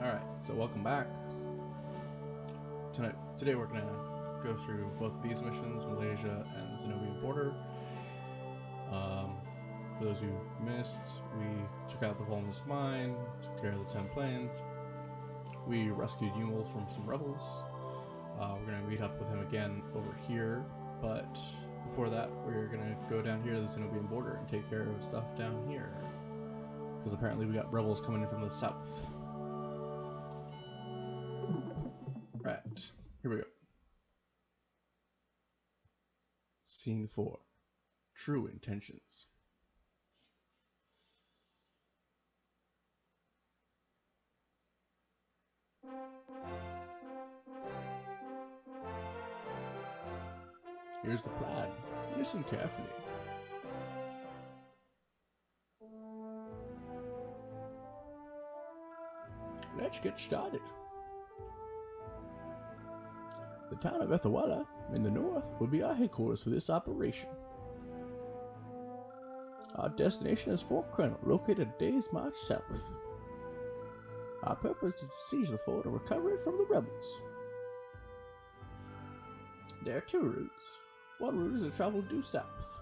Alright, so welcome back. Today we're gonna go through both of these missions, Malaysia and the Zenobian border. For those who missed, we took out the Volnus mine, took care of the 10 planes. We rescued Yumil from some rebels. We're gonna meet up with him again over here, but before that we're gonna go down here to the Zenobian border and take care of stuff down here. Because apparently we got rebels coming in from the south. Right, here we go. Scene 4. True Intentions. Here's the plan. Listen carefully. Let's get started. The town of Ethawala in the north will be our headquarters for this operation. Our destination is Fort Colonel, located a day's march south. Our purpose is to seize the fort and recover it from the rebels. There are two routes. One route is to travel due south,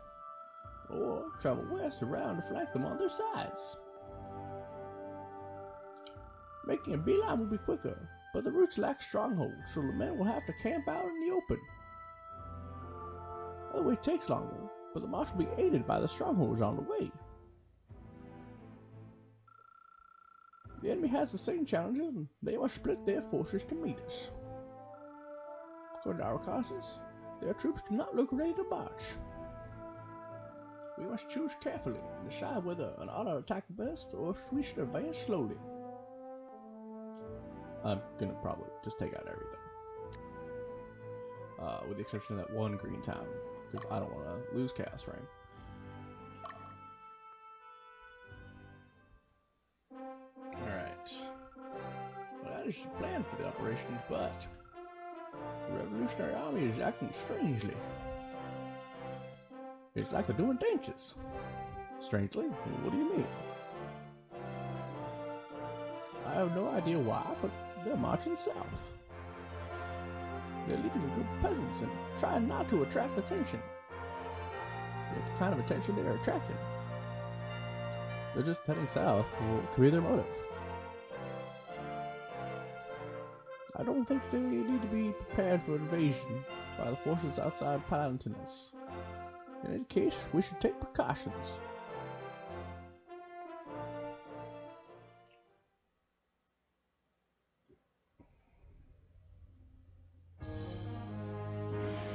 or travel west around to flank them on their sides. Making a beeline will be quicker, but the routes lack strongholds, so the men will have to camp out in the open. The way takes longer, but the march will be aided by the strongholds on the way. The enemy has the same challenges, and they must split their forces to meet us. According to our reconnaissance, their troops do not look ready to march. We must choose carefully and decide whether an auto attack best or if we should advance slowly. I'm gonna probably just take out everything. With the exception of that one green town, because I don't want to lose Chaos Frame. Alright. Well, that is the plan for the operations, but the Revolutionary Army is acting strangely. It's like they're doing dances. Strangely? What do you mean? I have no idea why, but they're marching south. They're leaving the group of peasants and trying not to attract attention. With the kind of attention they are attracting. They're just heading south. What could be their motive? I don't think they need to be prepared for invasion by the forces outside Palantinus. In any case, we should take precautions.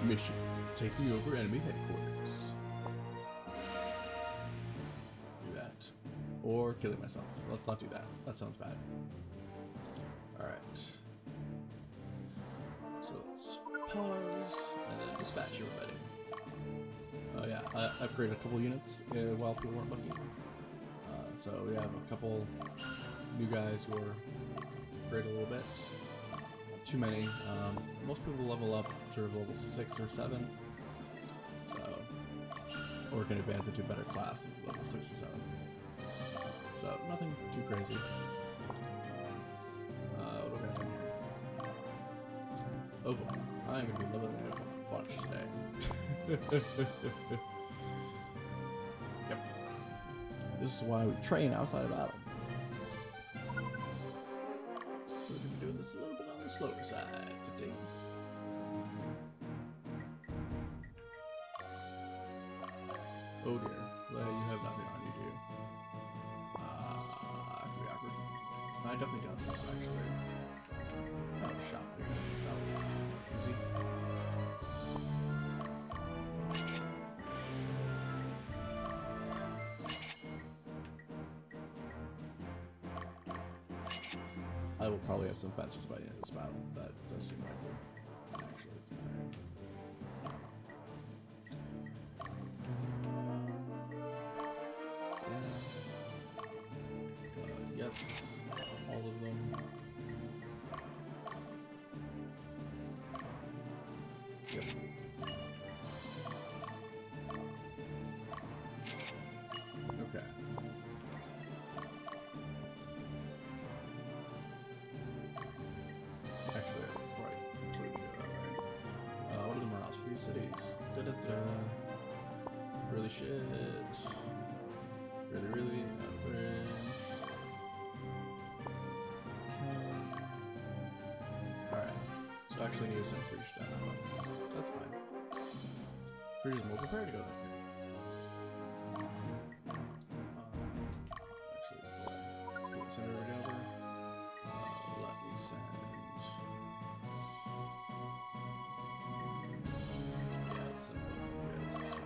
Mission: taking over enemy headquarters. Do that. Or killing myself. Let's not do that. That sounds bad. Alright. So let's pause and then dispatch everybody. Oh yeah, I upgraded a couple units while people weren't looking. So we have a couple new guys who are upgraded a little bit. Too many. Most people level up sort of level 6 or 7. So, or can advance into a better class than level 6 or 7. So, nothing too crazy. What do we have in here? Oh boy, I'm going to be leveling up a bunch today. Yep. This is why we train outside of battle. We're going to be doing this a little bit on the slower side today. Oh dear, well, you have nothing on you, do you? That could be awkward. I definitely got this actually. Oh, shop here. Oh, easy. I will probably have some fencers by the end of this battle. That does seem likely, actually. Yes, all of them. Yep. Okay. Really shit. Really out of range. Alright. So I actually need to send Frisch down that one. That's fine. Frisch is more prepared to go that way. Actually, before I send everybody over, let me send. Yeah, let's send both of you guys this one.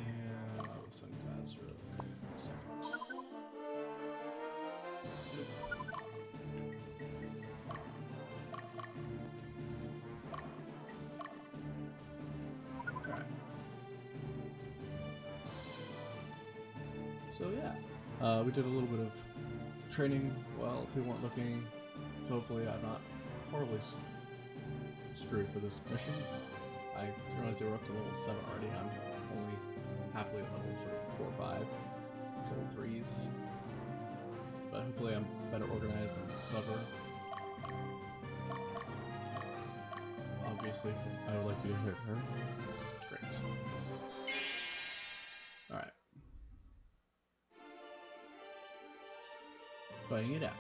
And I'll send class real quick in a second. Alright. So yeah, we did a little bit of training while people weren't looking, so hopefully I'm not horribly screwed for this mission. I realized they were up to level 7 already. I'm only halfway at level sort of 4 or 5, couple 3s. But hopefully I'm better organized and clever. Obviously, I would like you to hit her. Great. Alright. Fighting it out.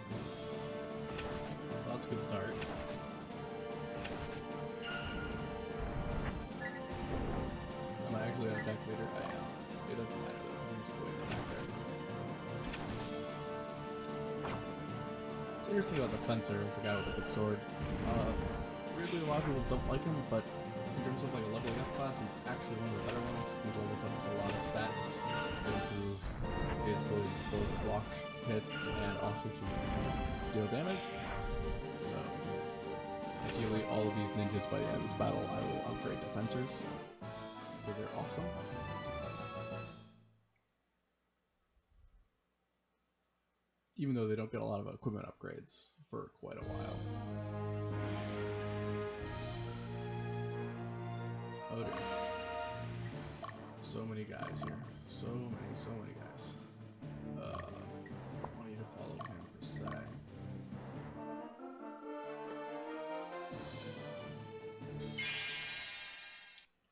Well, that's a good start. Am I actually an attack leader? I am. It doesn't matter though, because he's way back there. What's interesting about the fencer, the guy with the big sword, weirdly a lot of people don't like him, but in terms of like a leveling up class, he's actually one of the better ones. He levels up with a lot of stats to improve his ability to both block hits and also to deal damage. So ideally all of these ninjas by the end of this battle I will upgrade to fencers, because they're awesome. Even though they don't get a lot of equipment upgrades for quite a while. Oh dear. So many guys here. So many guys. I want you to follow him for a sec.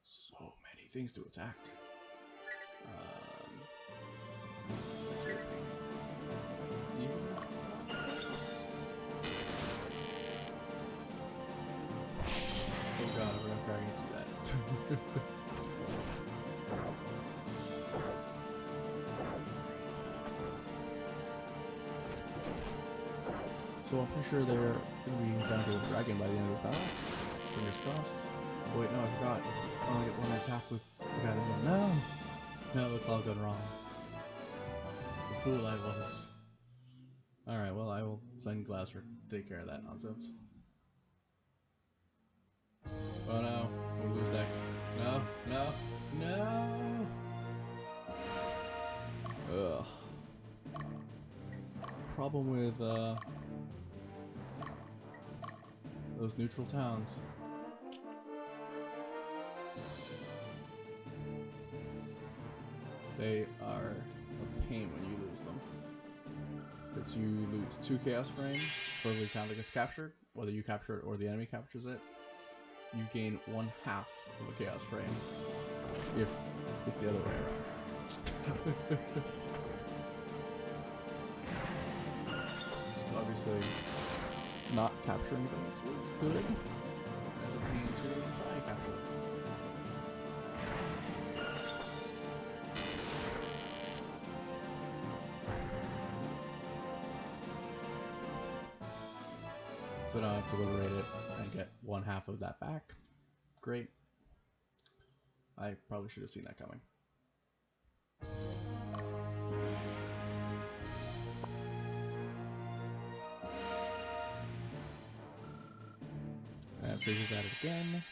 So many things to attack. Oh god, we're not trying to do that. So I'm pretty sure they're going to be down to the dragon by the end of this battle. Fingers crossed. Oh wait, no, I forgot. I only get one attack with the guy that went. No! No, it's all gone wrong. The fool I was. Alright, well, I will send Glass to take care of that nonsense. Oh no, we lose that. No, no, no! Ugh. Problem with, those neutral towns. They are a pain when you lose them. Because you lose 2 chaos frame for every town that gets captured, whether you capture it or the enemy captures it. You gain 1/2 of a chaos frame if it's the other way around. So obviously, not capturing things is good, as a pain to try and capture them. So now I have to liberate it and get 1/2 of that back. Great. I probably should have seen that coming. And Frasia's at it again.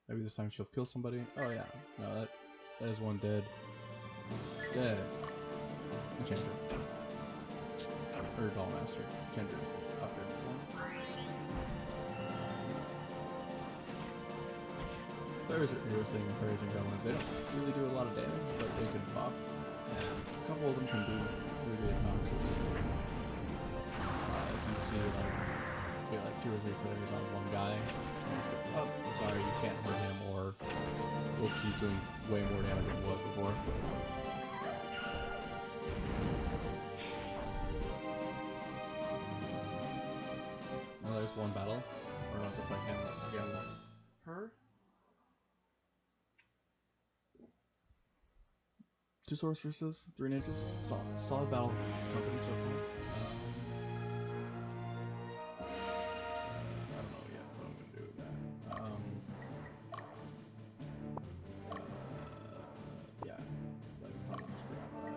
Maybe this time she'll kill somebody. Oh yeah, no, that is one dead. Dead. Enchanter. Or Dollmaster. Enchanter is this upgrade one. Berries are interesting. Berries and goblins. They don't really do a lot of damage, but they can buff, and a couple of them can be really obnoxious. If you see like get like 2 or 3 players on one guy, and just go, oh, sorry, you can't hurt him, or oops, he's doing way more damage than he was before. Well, there's one battle. We're going to fight him again. Her? 2 sorceresses, 3 ninjas. Solid battle company so far. I don't know yet what I'm going to do with that. Yeah. Like, probably just grab that.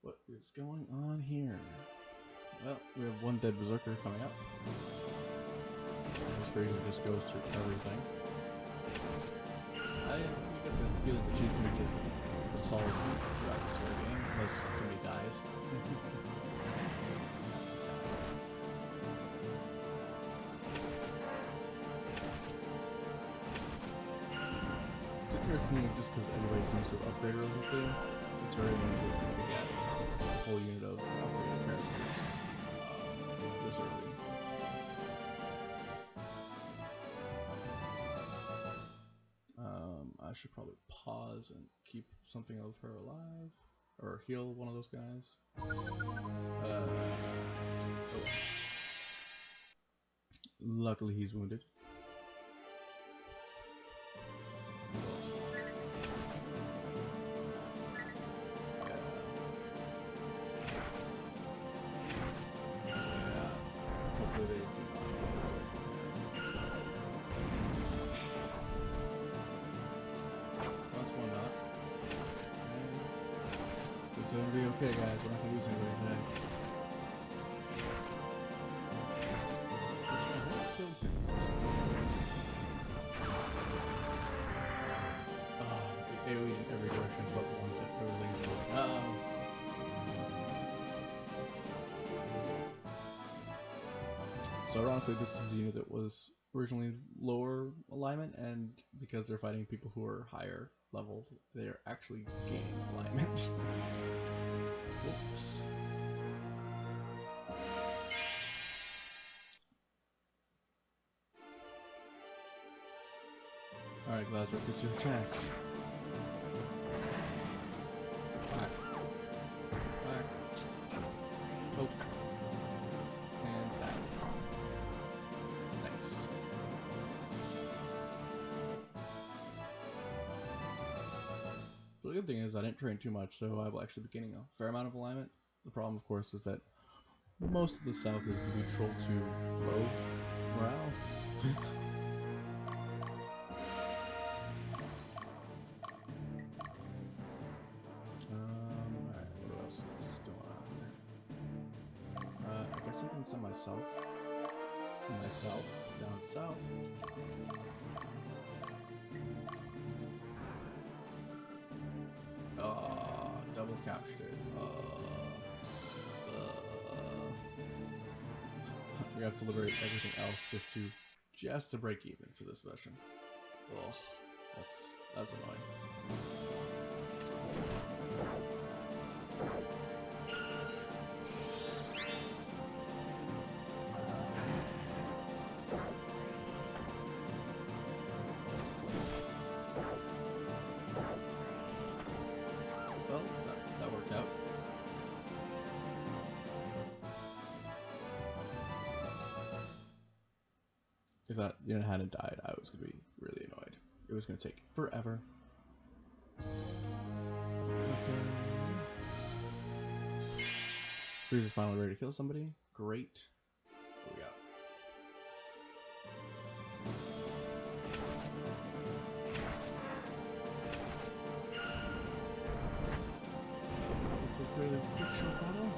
What is going on here? Well, we have 1 dead berserker coming up. This version just goes through everything. I get the feeling that she's going to be just a solid throughout this whole game, unless somebody dies. It's interesting just because everybody seems to have upgraded really quickly. It's very unusual for me to get a whole unit of upgraded characters this early. I should probably pause and keep something of her alive, or heal one of those guys. Let's see. Oh. Luckily he's wounded. It's gonna be okay, guys. We're not gonna lose anybody today. Oh, the AoE in every direction but the ones that everything's going. So ironically, this was a unit that was originally lower alignment, and because they're fighting people who are higher leveled, they're actually gaining alignment. Whoops. Alright, Glazrook, it's your chance. Whack. Whack. Poke. And that. Nice. The good thing is I didn't train too much, so I will actually be gaining a fair amount of alignment. The problem, of course, is that most of the south is neutral to low morale. Alright, what else is going on here? I guess I can send myself down south. Double captured it. We have to liberate everything else just to break even for this mission. Ugh, that's annoying. Well, that worked out. If that unit hadn't died, I was going to be really annoyed. It was going to take forever. Okay. Freezer's finally ready to kill somebody. Great. What do we got? Fairly quick short battle.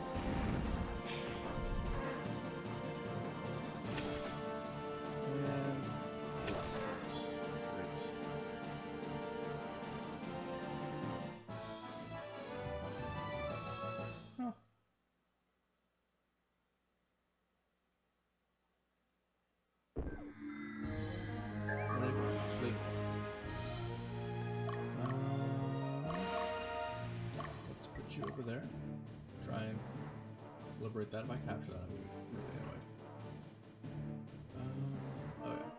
Really? Actually, let's put you over there. Try and liberate that. If I capture that, I'm really annoyed. Oh yeah.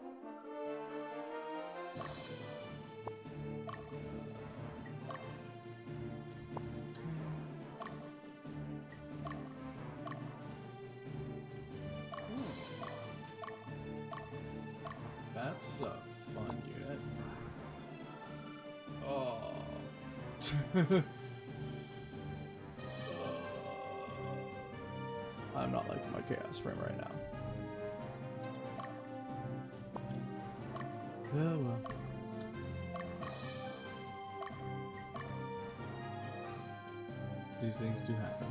That's a fun unit. Oh. I'm not liking my chaos frame right now. Oh well. These things do happen.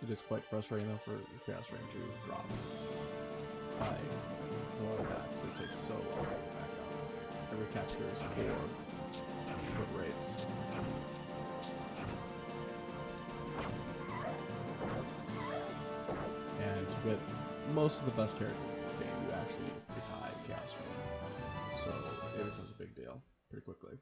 It is quite frustrating though for your chaos frame to drop by going back, so it takes so long to get back up. Every capture is 4 foot rates. And to get most of the best characters in this game, you actually need a pretty high chaos frame. So it becomes a big deal pretty quickly.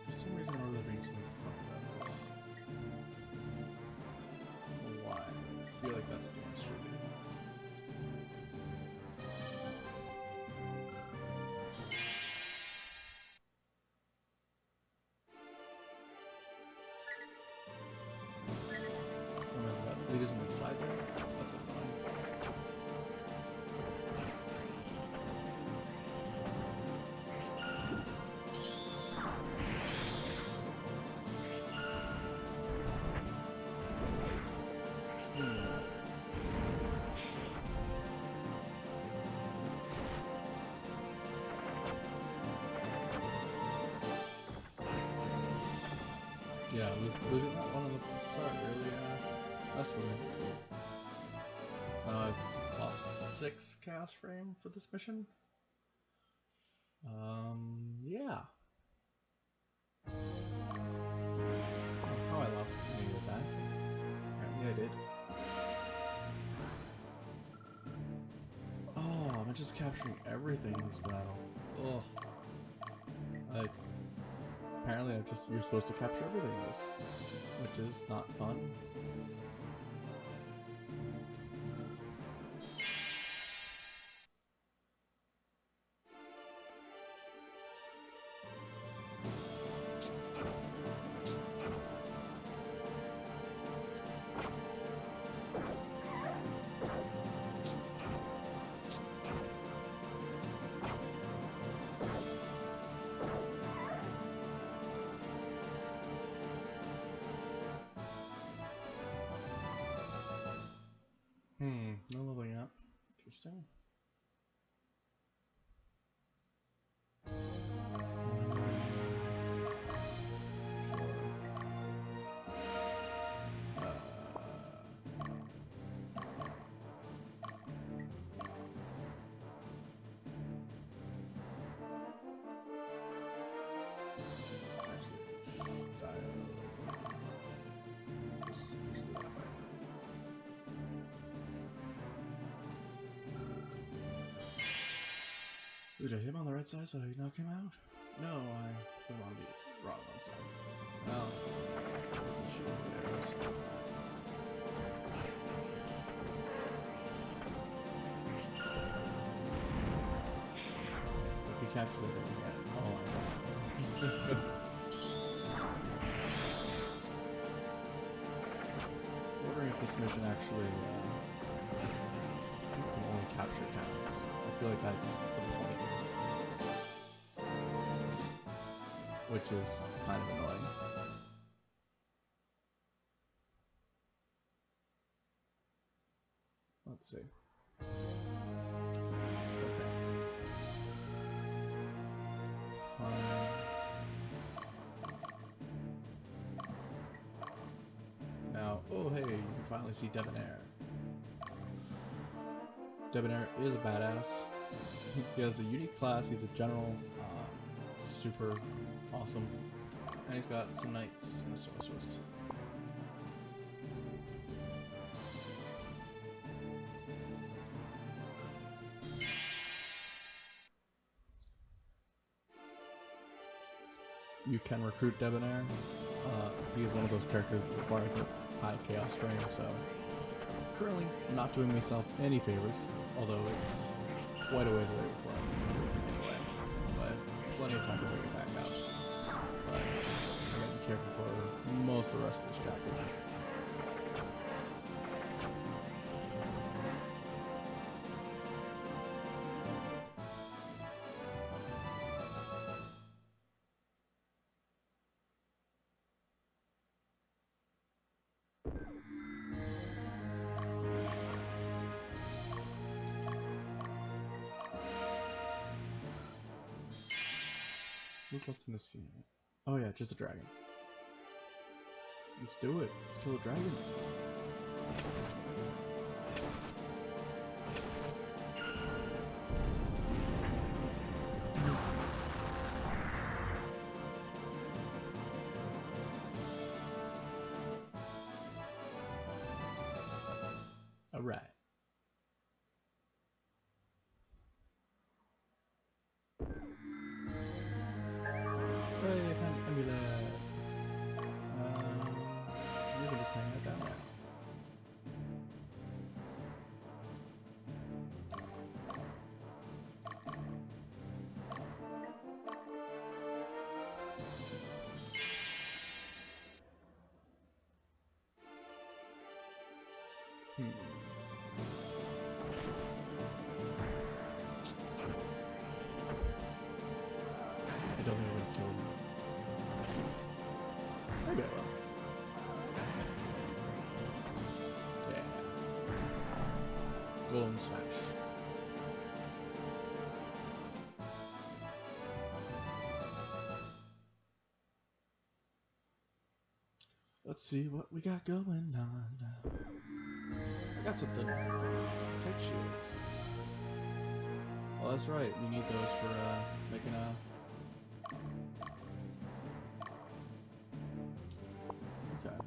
For some reason, I don't really being something fun about this. I don't know why. I feel like that's what I should do. Leaders on the side there? That's annoying. Yeah, losing that one on the start really, that's weird. I've lost 6 chaos frame for this mission. Yeah. How I lost any of that? Apparently I did. Oh, I'm just capturing everything in this battle. Ugh. Apparently you're supposed to capture everything in this, which is not fun. No leveling up. Interesting. Did I hit him on the right side so he knock him out? No, I put him on the wrong side. Well, this is shooting arrows. If he captures it again, oh my god. I'm wondering if this mission actually can only capture towns. I feel like that's the point. Which is kind of annoying. let's see. Okay. Fine. Now, oh hey, you can finally see Debonair. Debonair is a badass. He has a unique class, he's a general, super awesome. And he's got some knights and a sorceress. You can recruit Debonair. He is one of those characters that requires a high chaos frame, so currently not doing myself any favors, although it's quite a ways away before I'm anyway. But plenty of time to bring it back out. But I gotta be careful for most of the rest of this chapter. What's left in this scene? Oh yeah, just a dragon. Let's do it. Let's kill a dragon. Alright. Hey, amulet. You can just hang it down there. I don't think I would have killed him. Maybe I will. Yeah. Golem smash. Let's see what we got going on. I got something. Kite shields. Oh, that's right. You need those for making a. Okay.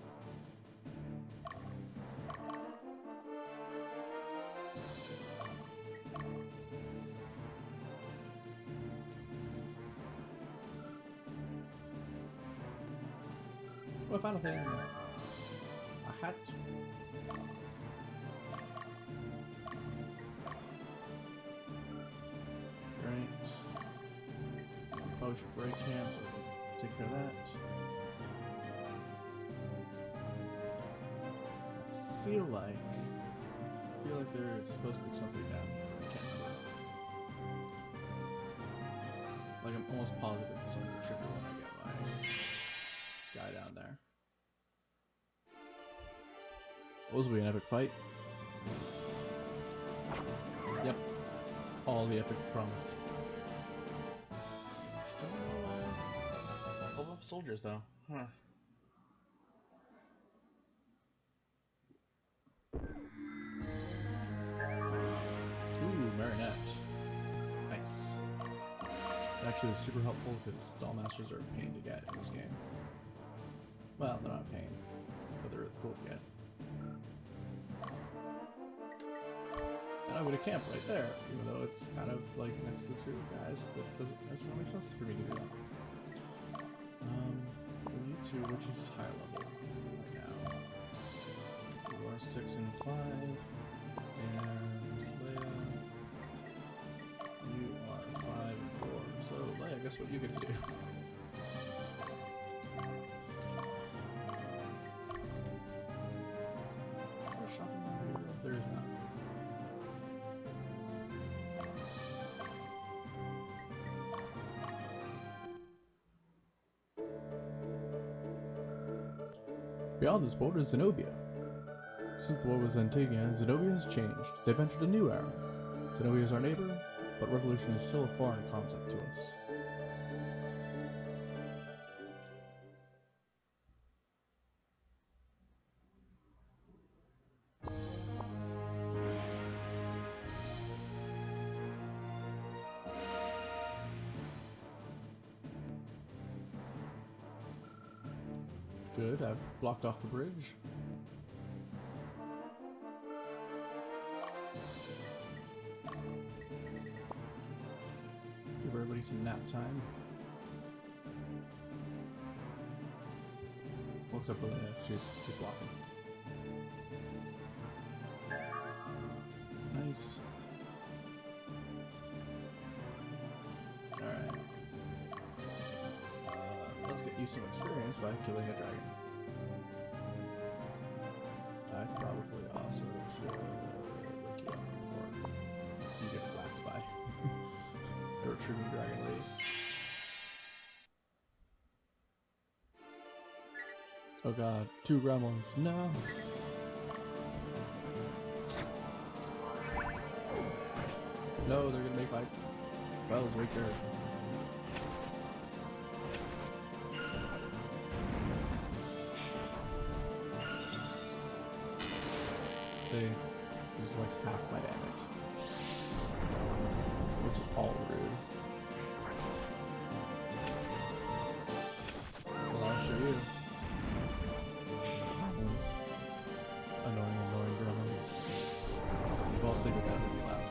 Well, I found a thing. A hat. Great. Potion break camp, so take care of that. I feel like there's supposed to be something down here. I can't remember. Like I'm almost positive it's something to trigger when I get my guy down there. This will be an epic fight. Yep. All the epic promised. Still no level up soldiers though. Huh. Ooh, Marinette. Nice. Actually, it's super helpful because doll masters are a pain to get in this game. Well, they're not a pain, but they're really cool to get. And I'm gonna camp right there, even though it's kind of like next to the two guys. That doesn't make sense for me to do that. We need to, which is higher level right now. You are 6 and 5, and Leia, you are 5 and 4. So Leia, guess what you get to do? There's shopping area? There is not. Beyond this border is Zenobia. Since the war with Antigua, Zenobia has changed. They've entered a new era. Zenobia is our neighbor, but revolution is still a foreign concept to us. Good, I've blocked off the bridge. Give everybody some nap time. Looks up, she's walking. Nice. Alright. Let's get you some experience by killing a dragon. I probably also should look you up before you get whacked by the retreating dragon lady. Oh god, 2 gremlins. No! No, they're gonna make my spells weaker. See, just like half my damage, which is all rude. Well, I'll show you. Gremlins. Annoying gremlins. You fall asleep with that would be loud.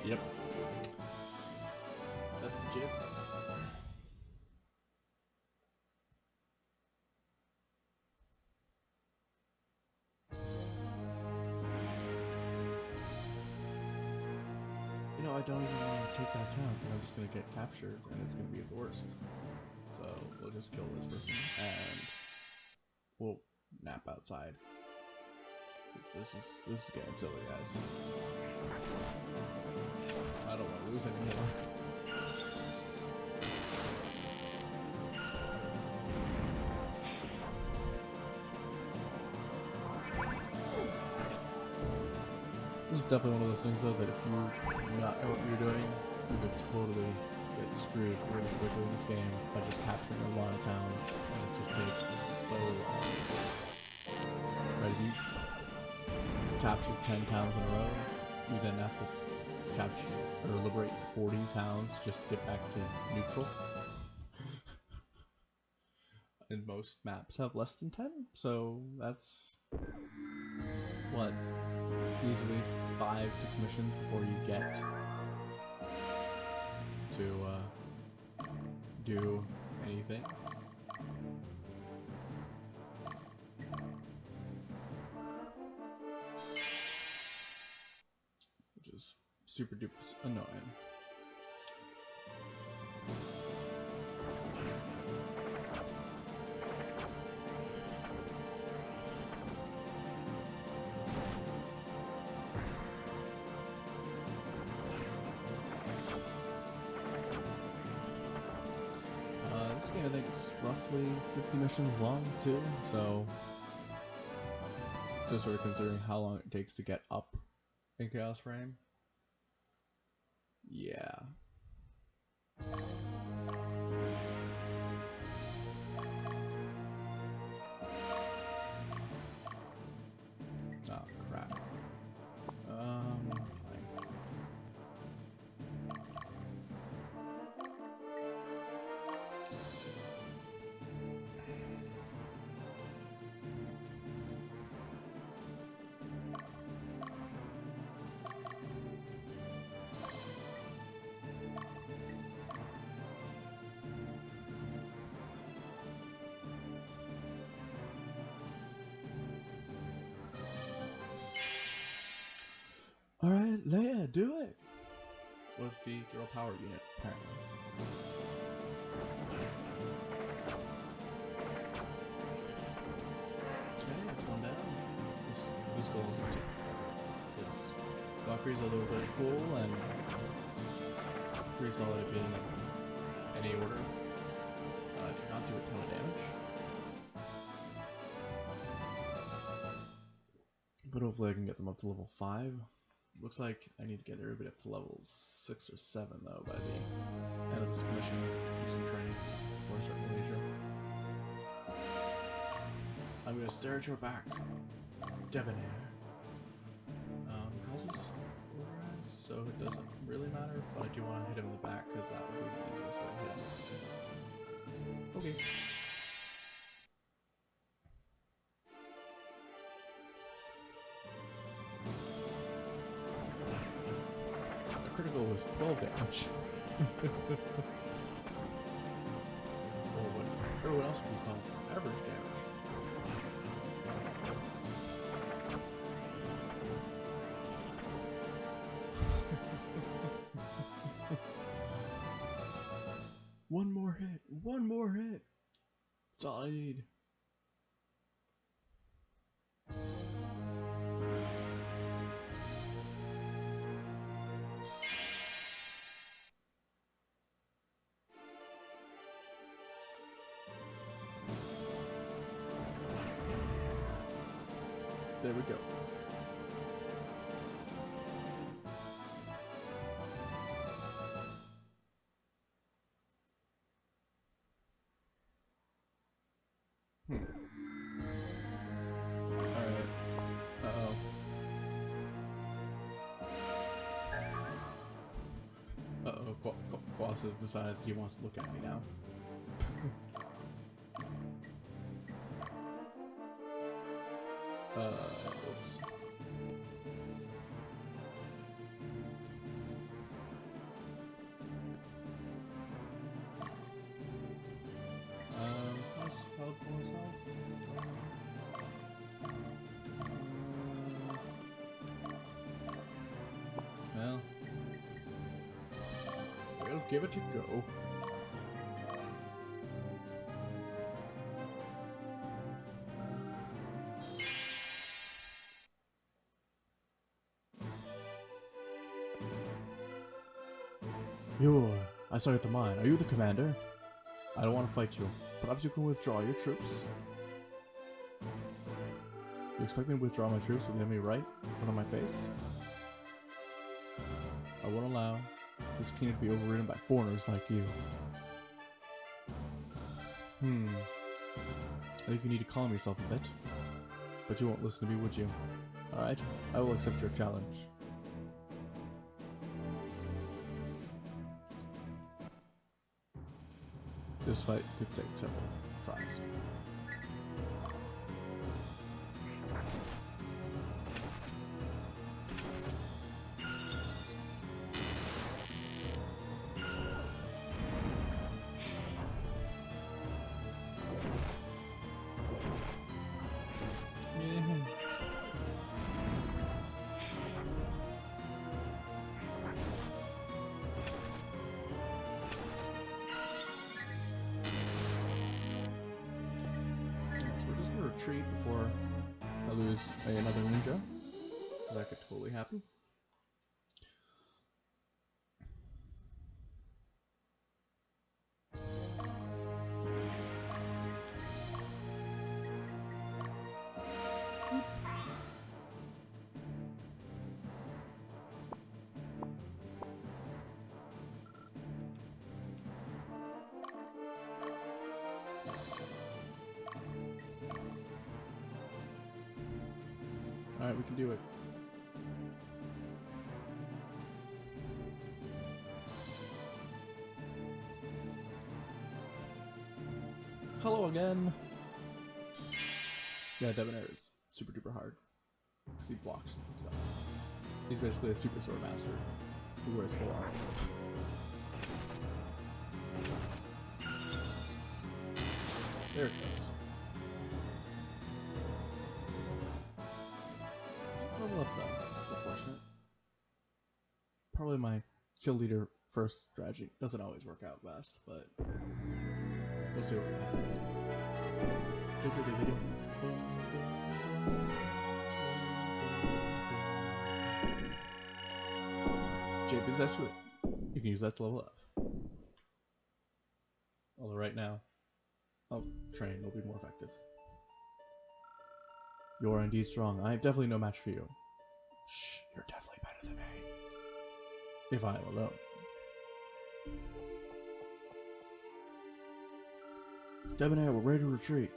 Yep. That's the jib. You know, I don't even want to take that town because I'm just going to get captured and it's going to be the worst. So we'll just kill this person and we'll nap outside. This is getting silly, guys. I don't want to lose anymore. This is definitely one of those things though that if you not know what you're doing, you could totally get screwed really quickly in this game by just capturing a lot of towns, and it just takes so long. Right, if you capture 10 towns in a row, you then have to capture or liberate 40 towns just to get back to neutral. And most maps have less than 10, so that's what, easily 5-6 missions before you get to do anything. Which is super duper annoying. This game, I think it's roughly 50 missions long too, so just sort of considering how long it takes to get up in Chaos Frame. Yeah. Oh crap. Fine. Alright, Leia, do it! With the girl power unit, apparently. Okay, it's going down. This goal is because Valkyries, although very cool and pretty solid if in any order, do not do a ton of damage. But hopefully I can get them up to level 5. Looks like I need to get everybody up to level 6 or 7 though by the end of this mission. Do some training before I start Malaysia. I'm gonna stare at your back, Debonair. How's this organized? So it doesn't really matter, but I do want to hit him in the back because that would be the easiest way to hit him. Okay. The critical was 12 damage. Or what everyone else would call average damage. One more hit! One more hit! That's all I need. There we go. Alright. Uh-oh. Uh-oh. Quas has decided he wants to look at me now. Oops. How's health for myself? Well, we'll give it a go. I saw you at the mine. Are you the commander? I don't want to fight you. Perhaps you can withdraw your troops. You expect me to withdraw my troops with the enemy right in front of my face? I won't allow this kingdom to be overridden by foreigners like you. I think you need to calm yourself a bit. But you won't listen to me, would you? Alright, I will accept your challenge. This fight could take several tries. Retreat before I lose another ninja, because I could totally happen. Alright, we can do it. Hello again! Yeah, Debonair is super duper hard. Because he blocks stuff. He's basically a super sword master who wears full armor. There it goes. Level up though. It's unfortunate. Probably my kill leader first strategy doesn't always work out best, but we'll see what happens. JP is actually, you can use that to level up. Although right now, train will be more effective. You are indeed strong. I am definitely no match for you. Shh, you're definitely better than me. If I am alone. Debonair, we're ready to retreat.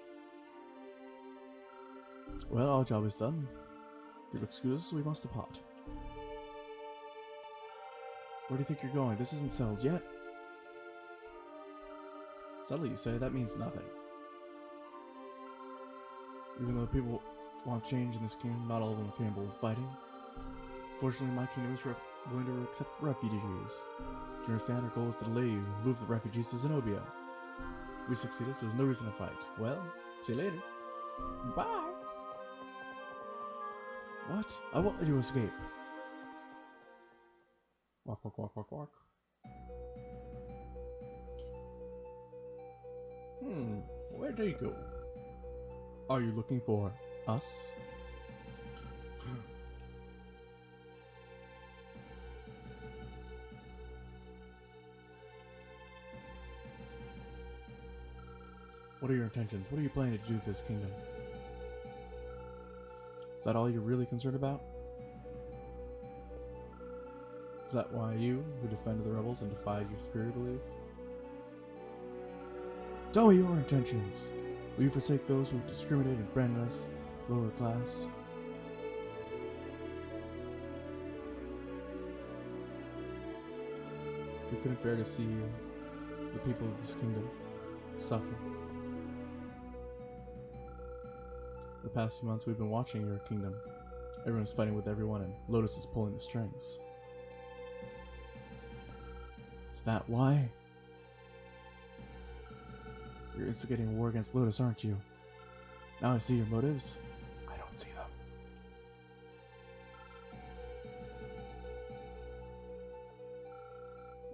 Well, our job is done. If you'll excuse us, we must depart. Where do you think you're going? This isn't settled yet. Settled, you say? That means nothing. Even though people want change in this kingdom, not all of them are capable of fighting. Fortunately, my kingdom is willing to accept refugees. Do you understand? Our goal is to delay you and move the refugees to Zenobia. We succeeded, so there's no reason to fight. Well, see you later. Bye! What? I won't let you escape. Walk, walk, walk, walk, walk. Where did he go? Are you looking for us? What are your intentions? What are you planning to do with this kingdom? Is that all you're really concerned about? Is that why you, who defended the rebels and defied your superior belief? Tell me your intentions! Will you forsake those who discriminate and brand us lower class? We couldn't bear to see you, the people of this kingdom, suffer. The past few months we've been watching your kingdom. Everyone's fighting with everyone and Lotus is pulling the strings. Is that why? You're instigating a war against Lotus, aren't you? Now I see your motives. I don't see them.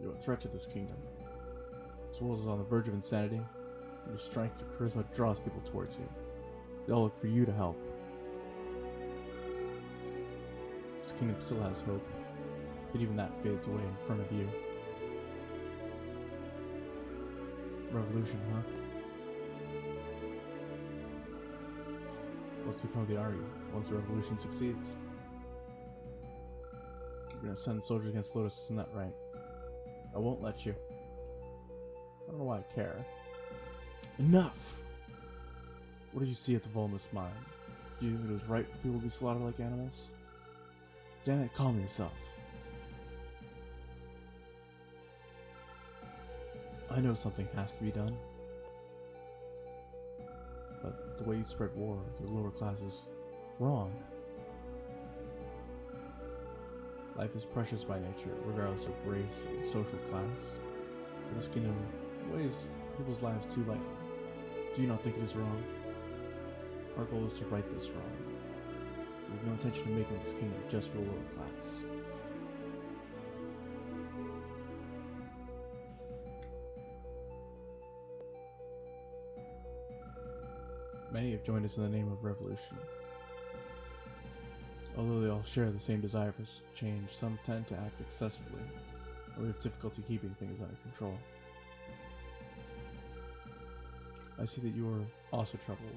You're a threat to this kingdom. This world is on the verge of insanity. Your strength, your charisma draws people towards you. They all look for you to help. This kingdom still has hope, but even that fades away in front of you. Revolution, huh? What's become of the army once the revolution succeeds? You're gonna send soldiers against Lotus, isn't that right? I won't let you. I don't know why I care. Enough! What did you see at the Volmus mine? Do you think it was right for people to be slaughtered like animals? Damn it, calm yourself. I know something has to be done. But the way you spread war to the lower classes is wrong. Life is precious by nature, regardless of race or social class. But this kingdom weighs people's lives too lightly. Do you not think it is wrong? Our goal is to right this wrong. We have no intention of making this kingdom just for the lower class. Many have joined us in the name of revolution. Although they all share the same desire for change, some tend to act excessively, or we have difficulty keeping things under control. I see that you are also troubled.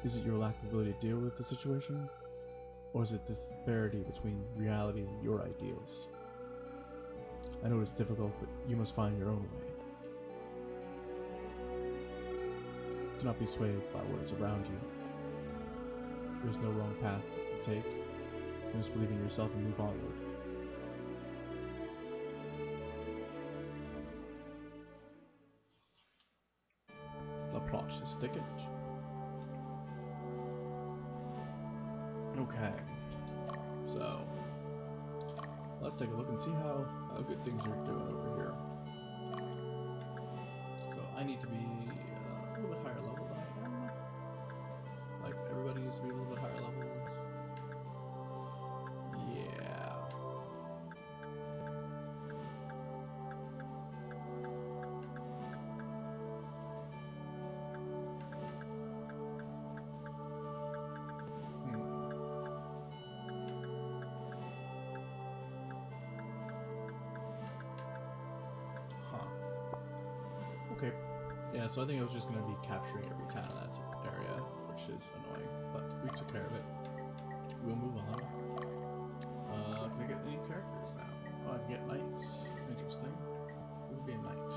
Is it your lack of ability to deal with the situation? Or is it the disparity between reality and your ideals? I know it's difficult, but you must find your own way. Do not be swayed by what is around you. There is no wrong path to take. You must believe in yourself and move onward. The plot is thickened. Okay, so let's take a look and see how good things are doing over here. So I need to be a little bit higher level than I am. Like everybody needs to be a little bit higher levels. Yeah. Okay. Yeah, so I think I was just going to be capturing every town in that area, which which is annoying, but we took care of it. We'll move on. Can I get any characters now? Oh, I can get knights. Interesting. Who would be a knight?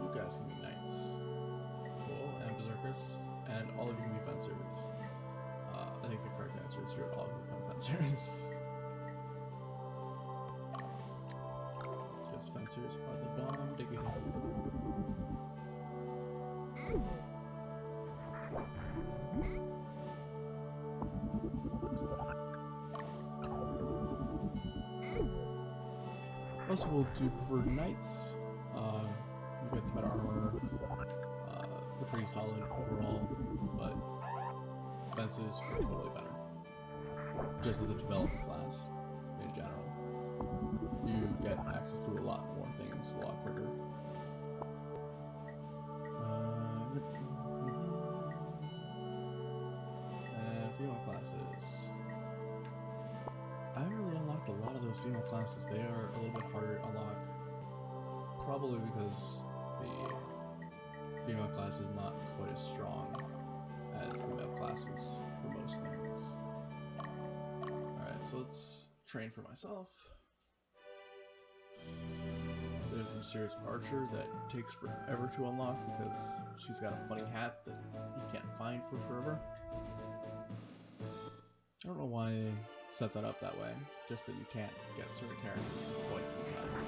You guys can be knights. Cool. And berserkers. And all of you can be fencers. I think the correct answer is you're all going to become fencers. Because fencers are the bomb to get. Most people do prefer knights. You get the better armor. They're pretty solid overall, but fences are totally better. Just as a development class in general. You get access to a lot more things a lot quicker. And female classes. I haven't really unlocked a lot of those female classes. They are a little bit harder to unlock. Probably because the female class is not quite as strong as the male classes for most things. Alright, so let's train for myself. There's a mysterious archer that takes forever to unlock because she's got a funny hat that you can't find for forever. I don't know why they set that up that way, just that you can't get certain characters for quite some time.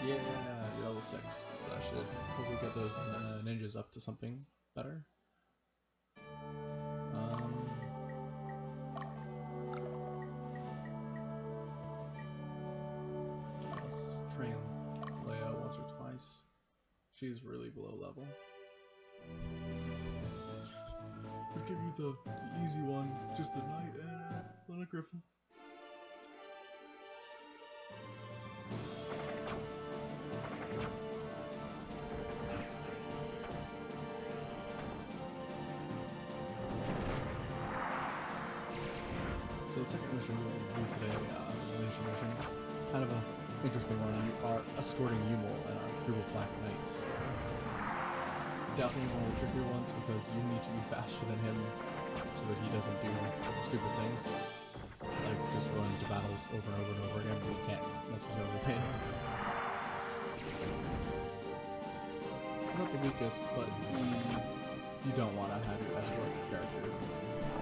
Yeah, you're level 6. So I should hopefully get those ninjas up to something better. Let's train Leia once or twice. She's really below level. I'll give you the easy one, just a knight and a griffin. So the second mission we'll do today, mission, kind of an interesting one. You are escorting Yumil and a group of Black Knights. Definitely one of the trickier ones because you need to be faster than him so that he doesn't do stupid things. Like just run into battles over and over and over again, but you can't necessarily win. He's not the weakest, but you don't want to have your escort character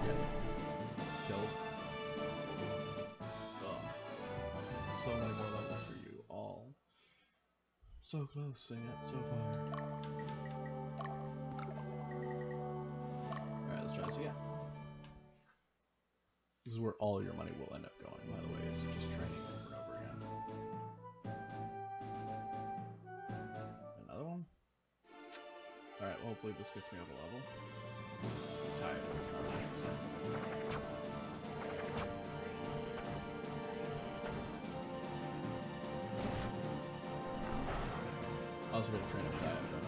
get killed. So many more levels for you all. So close and yet so far. Alright, let's try this again. This is where all your money will end up going, by the way. It's just training over and over again. Another one? Alright, well, hopefully this gets me up a level. I'm tired of this nonsense. I also gotta train up diet, don't I?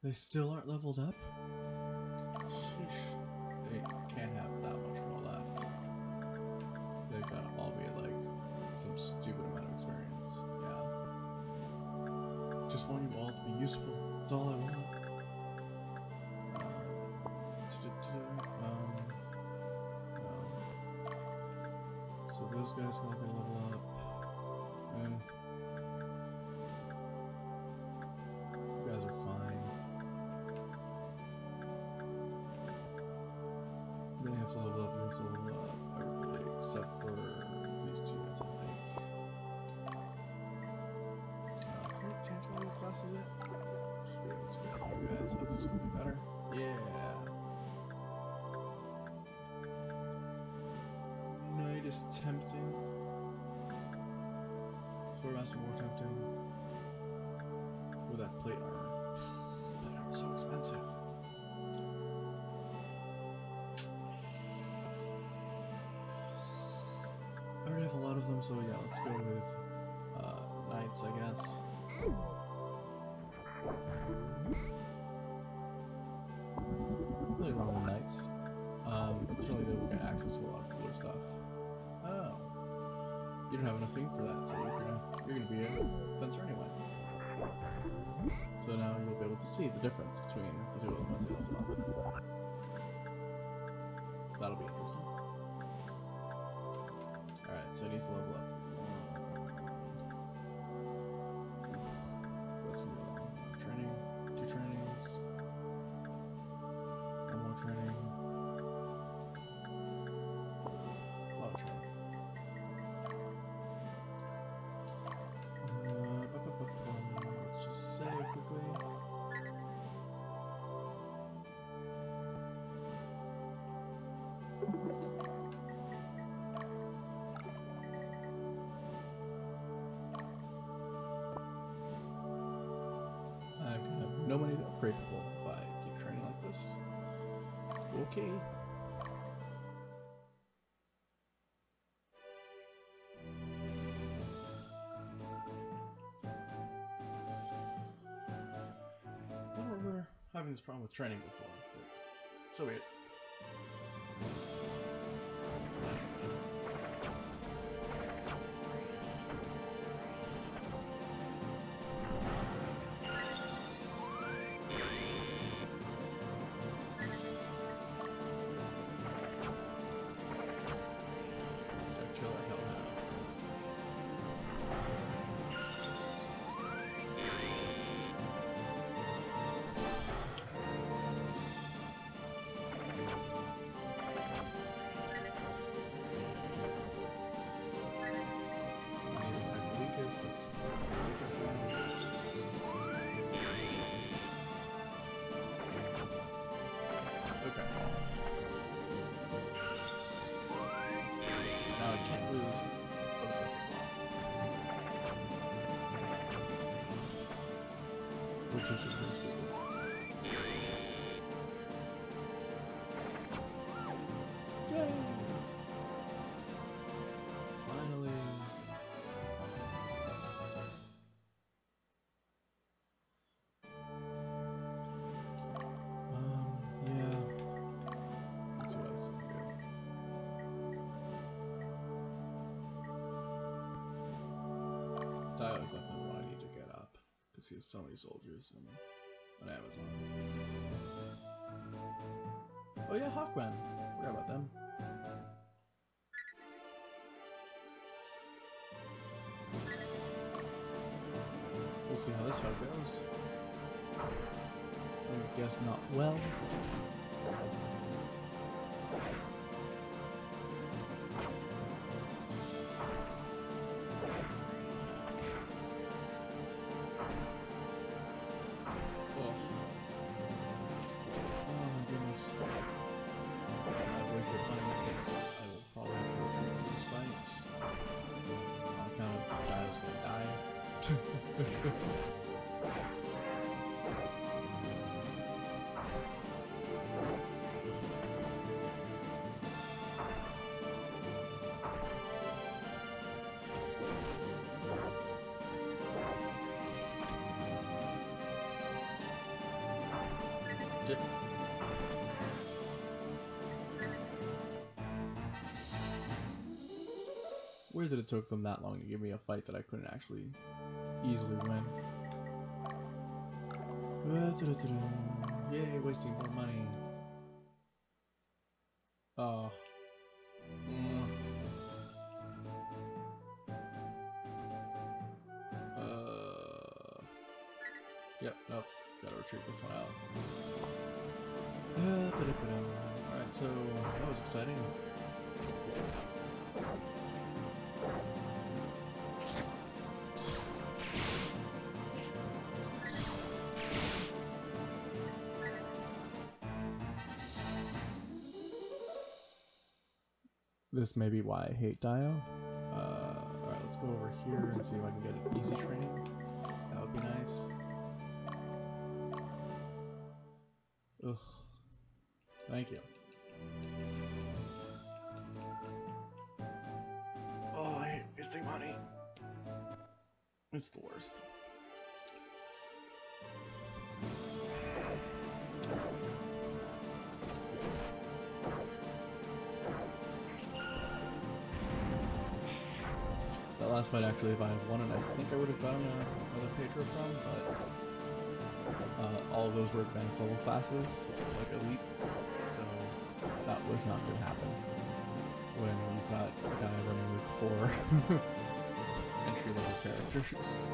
They still aren't leveled up? Sheesh. They can't have that much more left. They've gotta all be like some stupid amount of experience. Yeah. Just want you all to be useful. That's all I want. those guys can all get a level up. You guys are fine. They have to level up, you have to level up. Everybody except for these two units, I think. Can we change one of these classes yet? Should be able to get you guys up to something better. Yeah. Knight is tempting. Swordmaster more tempting. With that plate armor. Plate armor is so expensive. I already have a lot of them, so yeah, let's go with knights, I guess. Nothing wrong with knights. Unfortunately, they will get access to a lot of cooler stuff. Oh, you don't have enough thing for that, so you're gonna be a fencer anyway. So now you'll be able to see the difference between the two of them as they level up. That'll be interesting. Alright, so I need to level up. What's gonna be long? Training, 2 trainings, 1 more training. A lot of training. Let's just save quickly. I have no money to upgrade people if I keep training like this. Okay. I don't remember having this problem with training before, but so weird. Which is super stupid. Yay! Finally. Yeah. That's what I was thinking. Dio is definitely what I need to get up. Because he has so many soldiers on Amazon. Oh yeah, Hawkman. Forgot about them. We'll see how this fight goes. I guess not well. Weird that it took them that long to give me a fight that I couldn't actually easily win. Yay, wasting more money. Oh. Gotta retreat this one out. Alright, so that was exciting. This may be why I hate Dio. Alright, let's go over here and see if I can get an easy training. That would be nice. Ugh. Thank you. Oh, I hate wasting money. It's the worst. That's okay. That last fight, actually, if I had won it, I think I would have gotten another Pedro from, but all of those were advanced level classes, like elite, so that was not going to happen when you've got a guy running with 4 entry level characters.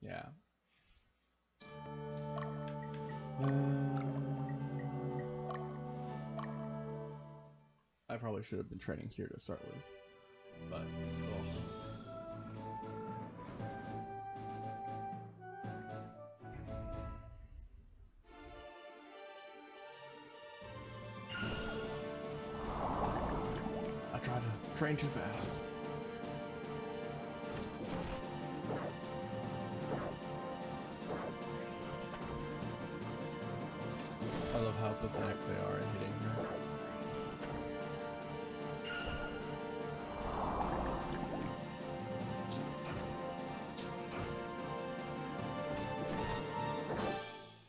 Yeah. I probably should have been training here to start with, but I tried to train too fast. I love how pathetic they are at hitting her.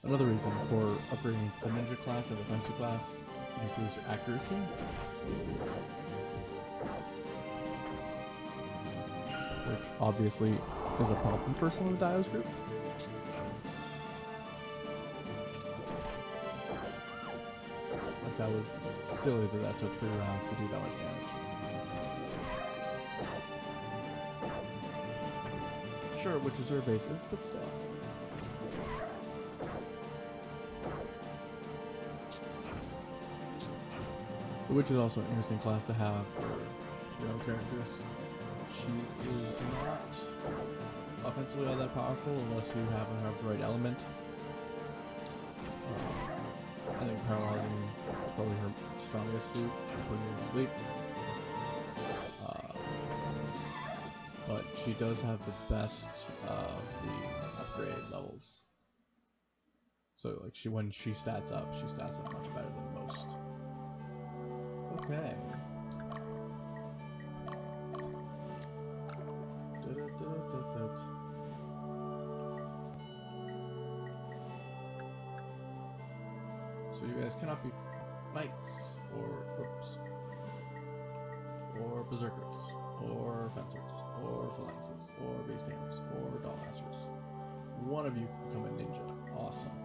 Another reason for upgrading to the ninja class and defensive class improves your accuracy. Which obviously is a problem for some of the Dio's group. Like, that was silly that took 3 rounds to do that much damage. Sure, witches are evasive, but still. The witch is also an interesting class to have for your own characters. She is not offensively all that powerful unless you happen to have the right element. I think paralyzing is probably her strongest suit, putting you to sleep. But she does have the best of the upgrade levels. So like when she stats up much better than most. Okay. So you guys cannot be knights, or berserkers, or fencers, or phalanxes, or base tamers, or doll masters. One of you can become a ninja. Awesome.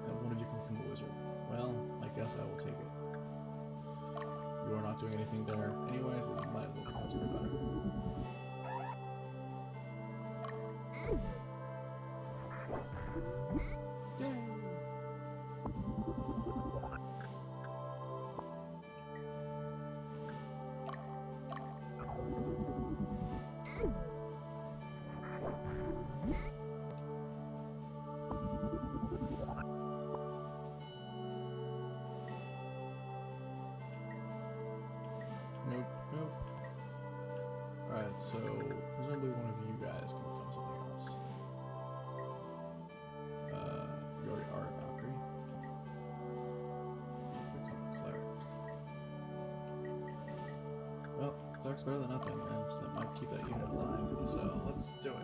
And one of you can become a wizard. Well, I guess I will take it. You are not doing anything there anyways, and you might as well become something better. Yay! Nope. Alright, so presumably one of you guys can become something else. You already are an Valkyrie. Become a cleric. Well, cleric's better than nothing, and that might keep that unit alive, so let's do it.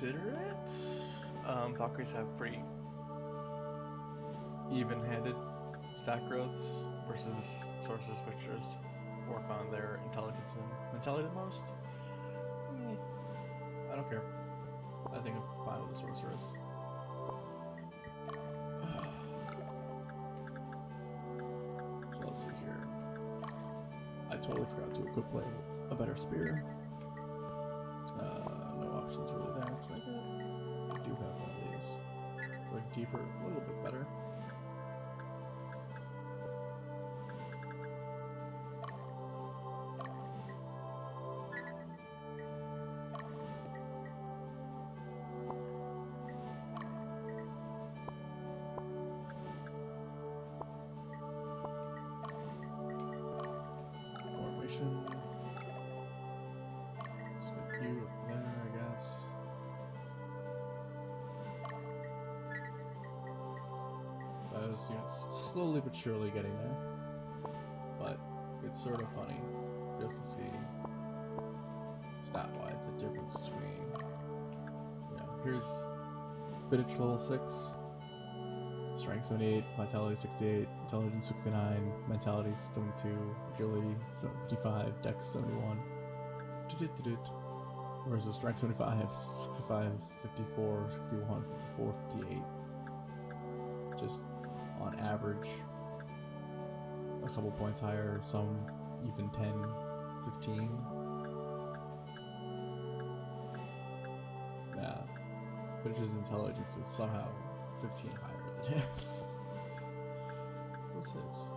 consider it. Valkyries have pretty even-handed stat growths versus sorcerers, which just work on their intelligence and mentality the most. I don't care. I think I'm fine with the sorceress. So let's see here. I totally forgot to equip play with a better spear. No options really there. So I do have one of these, so I can keep her a little bit better. Formation. Let's get you up there, I guess. Those units slowly but surely getting there, but it's sort of funny just to see stat-wise the difference between, you know, here's Fittich level 6, Strength 78, Vitality 68, Intelligence 69, Mentality 72, Agility 55, Dex 71. Whereas the Strength 75, 65, 54, 61, 54, 58. Just on average a couple points higher, some even 10, 15. Yeah. Fitch's intelligence is somehow 15 higher than his. What's his?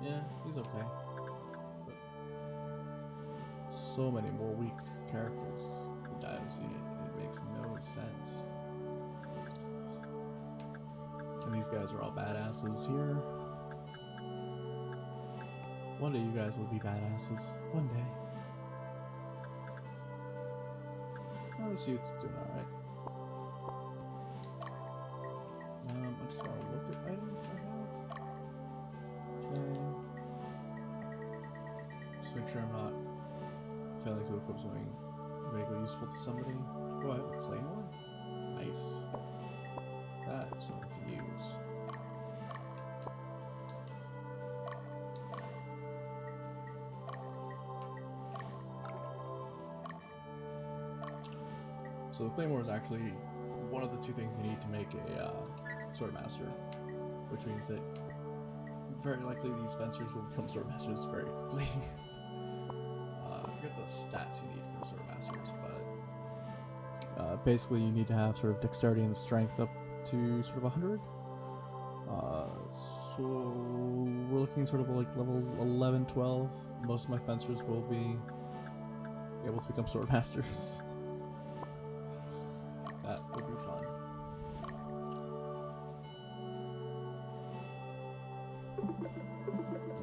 Yeah, he's okay. But so many more weak characters in Dio's unit, it makes no sense. And these guys are all badasses here. One day you guys will be badasses. One day. Oh, the suit's doing alright. I just want to look at items I have. Okay. Just make sure I'm not failing to equip something vaguely useful to somebody. Oh, I have a claymore? Nice. That is something we can use. So the claymore is actually one of the two things you need to make a swordmaster, which means that very likely these fencers will become swordmasters very quickly. I forget the stats you need for swordmasters, but basically you need to have sort of dexterity and strength up to sort of 100. So we're looking sort of like level 11, 12. Most of my fencers will be able to become swordmasters. That would be fun.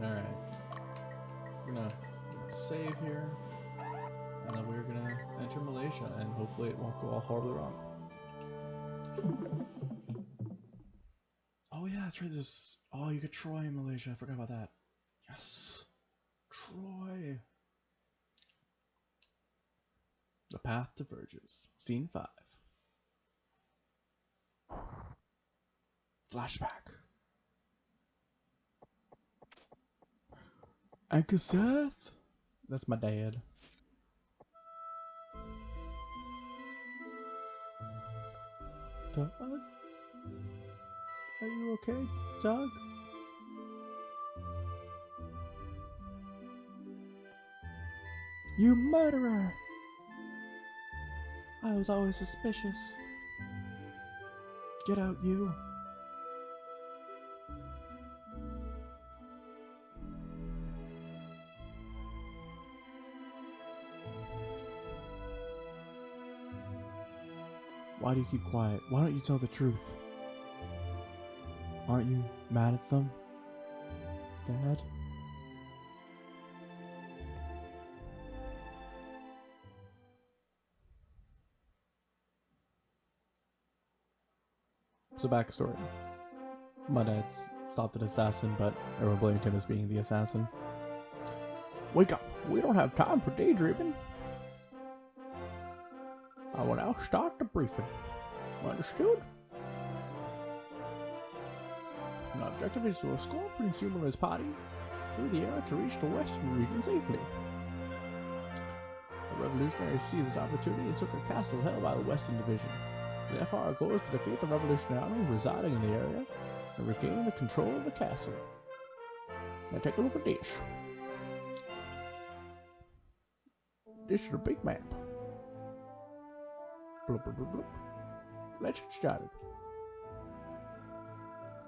Alright. We're gonna save here. And then we're gonna enter Malaysia, and hopefully it won't go all horribly wrong. Oh yeah, that's right, there's... Oh, you get Troy in Malaysia, I forgot about that. Yes! Troy! The Path Diverges. Scene 5. Flashback. Uncle Seth? That's my dad. Doug? Are you okay, Doug? You murderer! I was always suspicious. Get out, you. Why do you keep quiet? Why don't you tell the truth? Aren't you mad at them, Dad? So backstory. My dad stopped an assassin, but everyone blamed him as being the assassin. Wake up! We don't have time for daydreaming. I will now start the briefing. Understood? My objective is to escort Prince Yumil and his party through the area to reach the western region safely. The revolutionaries seized this opportunity and took a castle held by the Western Division. Therefore, our goal is to defeat the revolutionary army residing in the area and regain the control of the castle. Now take a look at this. This is a big map. Bloop, bloop, bloop, bloop. Let's get started.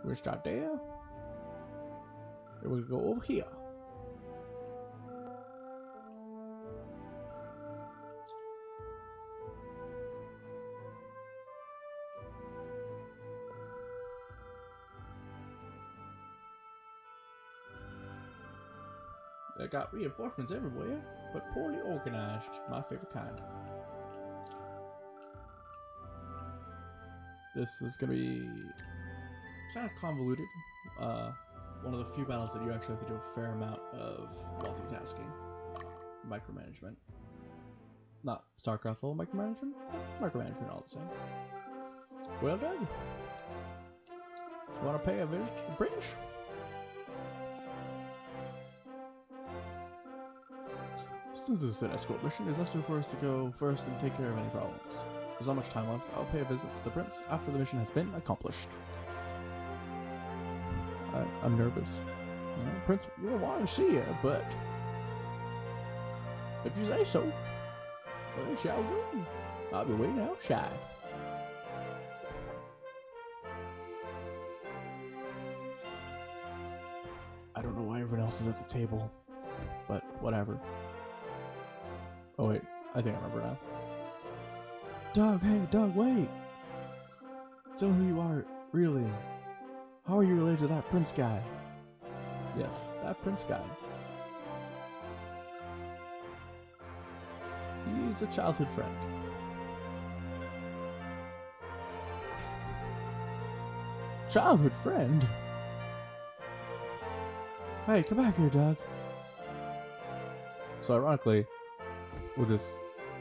We'll start there. Then we'll go over here. They got reinforcements everywhere, but poorly organized. My favorite kind. This is gonna be kind of convoluted. One of the few battles that you actually have to do a fair amount of multitasking, micromanagement. Not StarCraft level micromanagement, but micromanagement all the same. Well done. Want to pay a visit to the British? Since this is an escort mission, it's necessary for us to go first and take care of any problems. There's not much time left. I'll pay a visit to the prince after the mission has been accomplished. I'm nervous. Prince, you don't want to see you, but if you say so, well, shall go. I'll be waiting outside. I don't know why everyone else is at the table, but whatever. Oh wait, I think I remember now. Doug, hey, Doug, wait! Tell me who you are, really. How are you related to that prince guy? Yes, that prince guy. He's a childhood friend. Childhood friend? Hey, come back here, Doug. So ironically, with this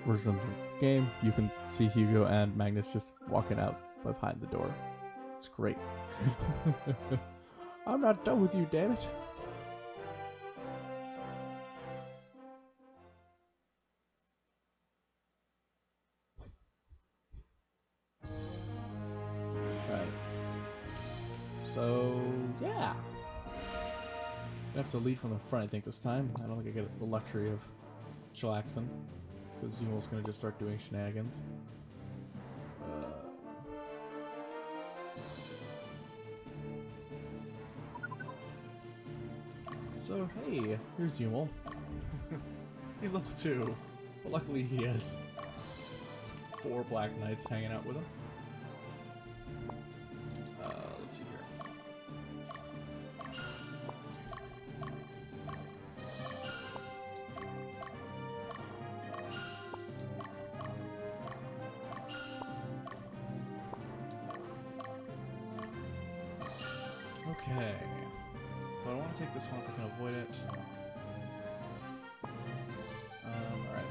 version of the game, you can see Hugo and Magnus just walking out behind the door. It's great. I'm not done with you, damn it. Right. So, yeah. I have to lead from the front, I think, this time. I don't think I get the luxury of chillaxing, because Yumil's gonna just start doing shenanigans. So, hey, here's Yumil. He's level 2, but luckily he has 4 Black Knights hanging out with him. Let's see here. Okay. But I want to take this one if I can avoid it. Alright.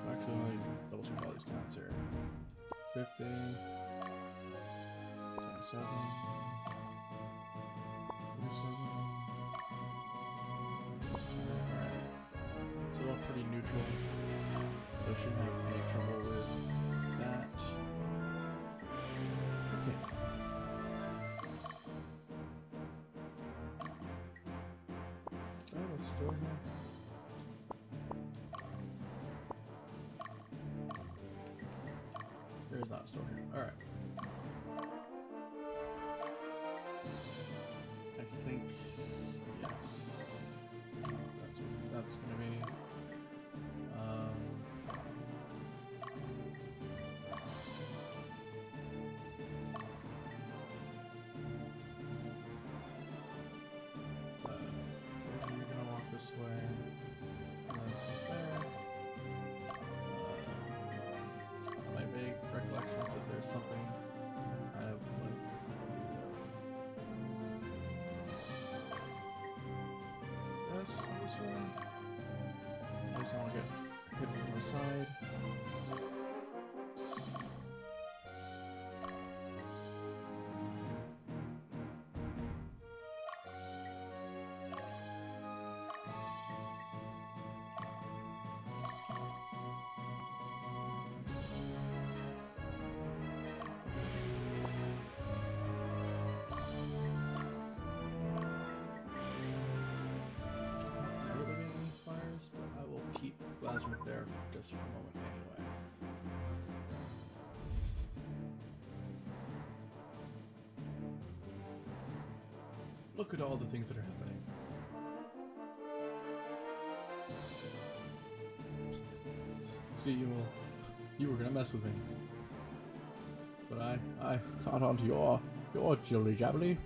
Actually, let me double check all these towns here. 50, 77, 47. Alright. So they're all pretty neutral. So I shouldn't have any trouble with that. Okay. Do I have a store here? There is not a store here. Alright. I think, yes. That's what that's gonna be. You're gonna walk this way, and then there. My vague recollection is that there's something pause from there just for a moment anyway. Look at all the things that are happening. See, you were gonna mess with me, but I caught on to your jilly jabbly.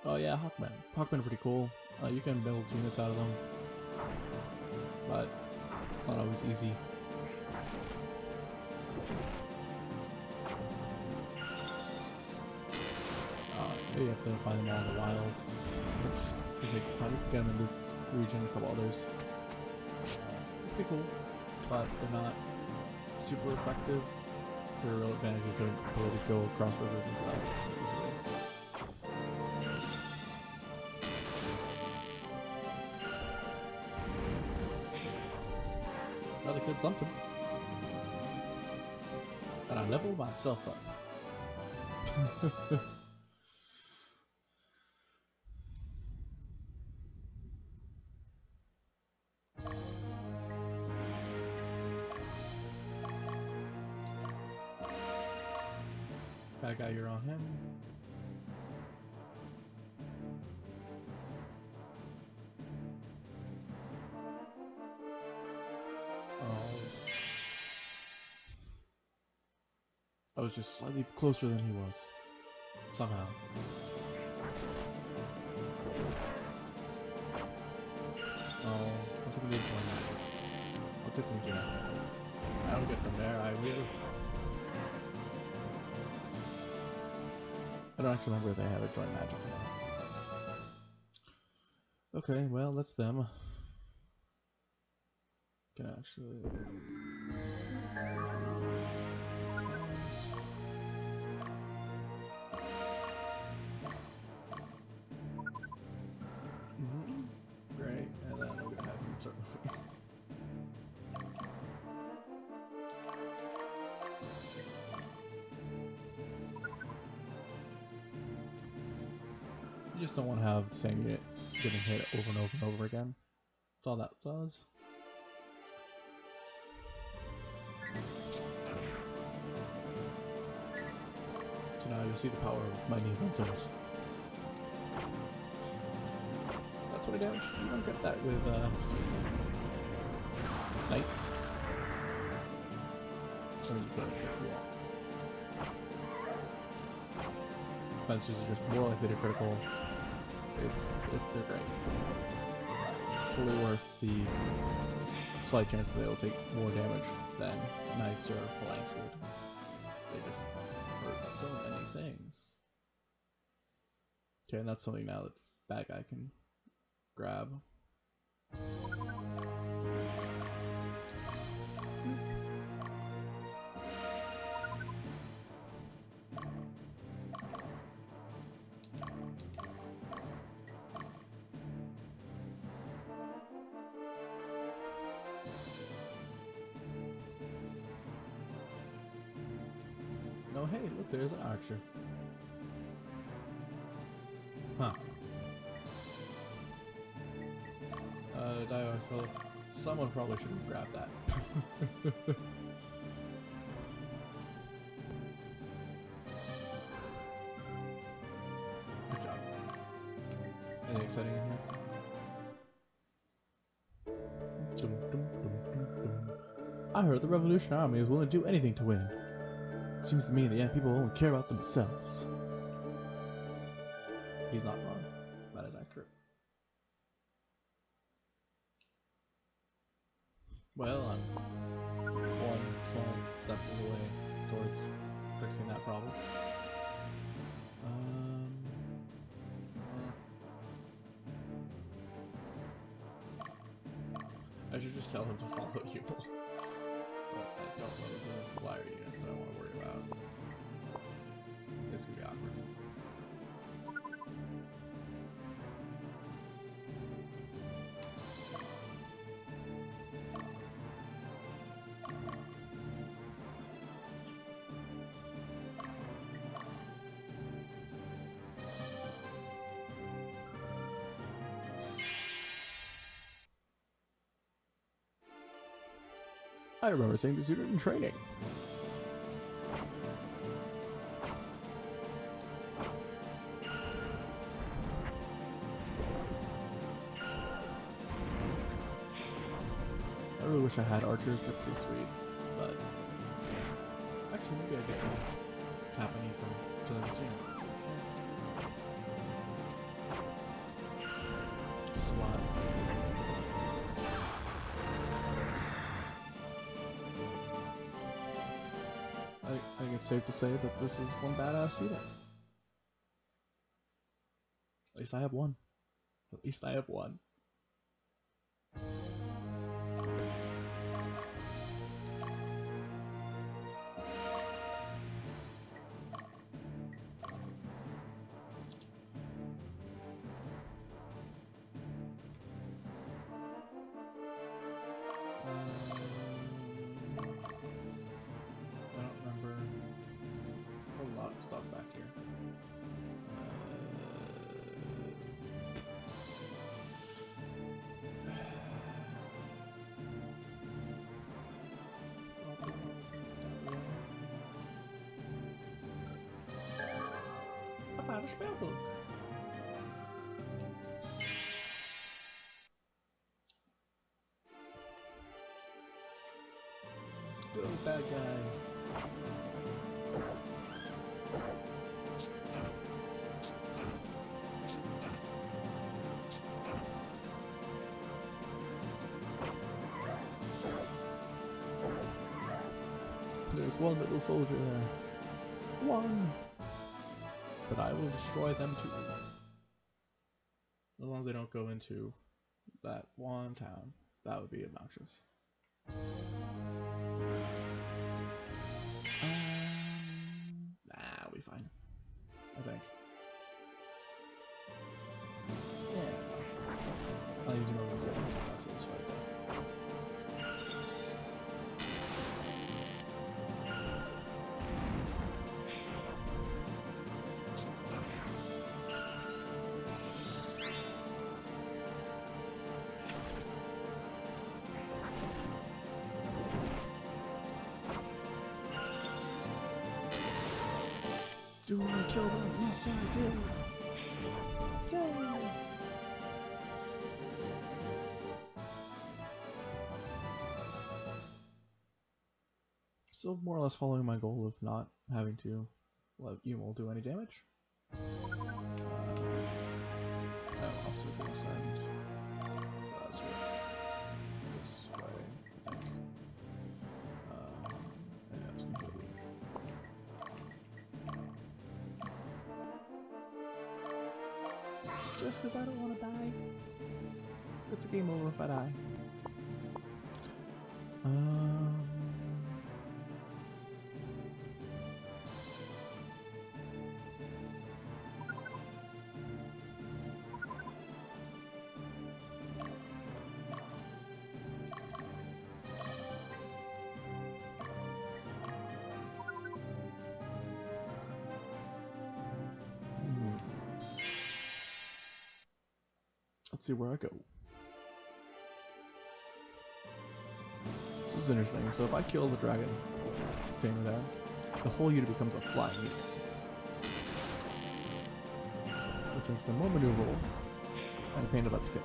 Oh yeah, Hawkmen. Hawkmen are pretty cool. You can build units out of them, but not always easy. You have to find them all in the wild, which can take some time. You can get them in this region, a couple others. Pretty cool, but they're not super effective. Their real advantage is their ability to go across rivers and stuff easily. Well, they could something. And I leveled myself up. Bad guy, you're on him. Oh. I was just slightly closer than he was. Somehow. Oh, that's what we did join magic. What good thing do I don't get from there, I really... I don't actually remember if they have a joint magic or not. Okay, well, that's them. Can actually... Great, and then I'm gonna have him start moving. You just don't want to have the same unit getting hit over and over and over again. That's all that does. So now you'll see the power of my knee pencils. That's what I damage. You don't get that with knights. Or you can if you want. Fencers are just more likely to critical. They're great. Totally worth the slight chance that they'll take more damage than knights or phalanx would. They just hurt so many things. Okay, and that's something now that bad guy can grab. Oh hey, look, there's an archer. Huh. Dio, I feel someone probably should have grabbed that. Good job. Anything exciting in here? Dum, dum, dum, dum, dum. I heard the Revolution Army is willing to do anything to win. Seems to me in the end people only care about themselves. He's not wrong. That is accurate. Well, I'm one small step of the way towards fixing that problem. I should just tell him to follow Yumil. But I don't know the flyer units that I want to worry about. It's gonna be awkward. I remember seeing this unit in training. I really wish I had archers. They're pretty sweet, but actually maybe I get Capony from killing this unit. SWAT. I think it's safe to say that this is one badass unit. At least I have one. At least I have one. I don't remember a lot of stuff back here. I found a spell book. Go, bad guy. There's one little soldier there. One! But I will destroy them too. As long as they don't go into that one town. That would be obnoxious. Nah, we'll be fine. I think. Yeah. I'll use normal bullets after this fight though. Do I kill them? Yes, I do. Yay! Still more or less following my goal of not having to let Yumil do any damage. I'm also going to send this way, I think. And that's completely. Just because I don't want to die. It's a game over if I die. Let's see where I go. This is interesting. So if I kill the dragon tamer there, the whole unit becomes a flying unit. Which makes them more maneuverable and a pain in the butt to kill.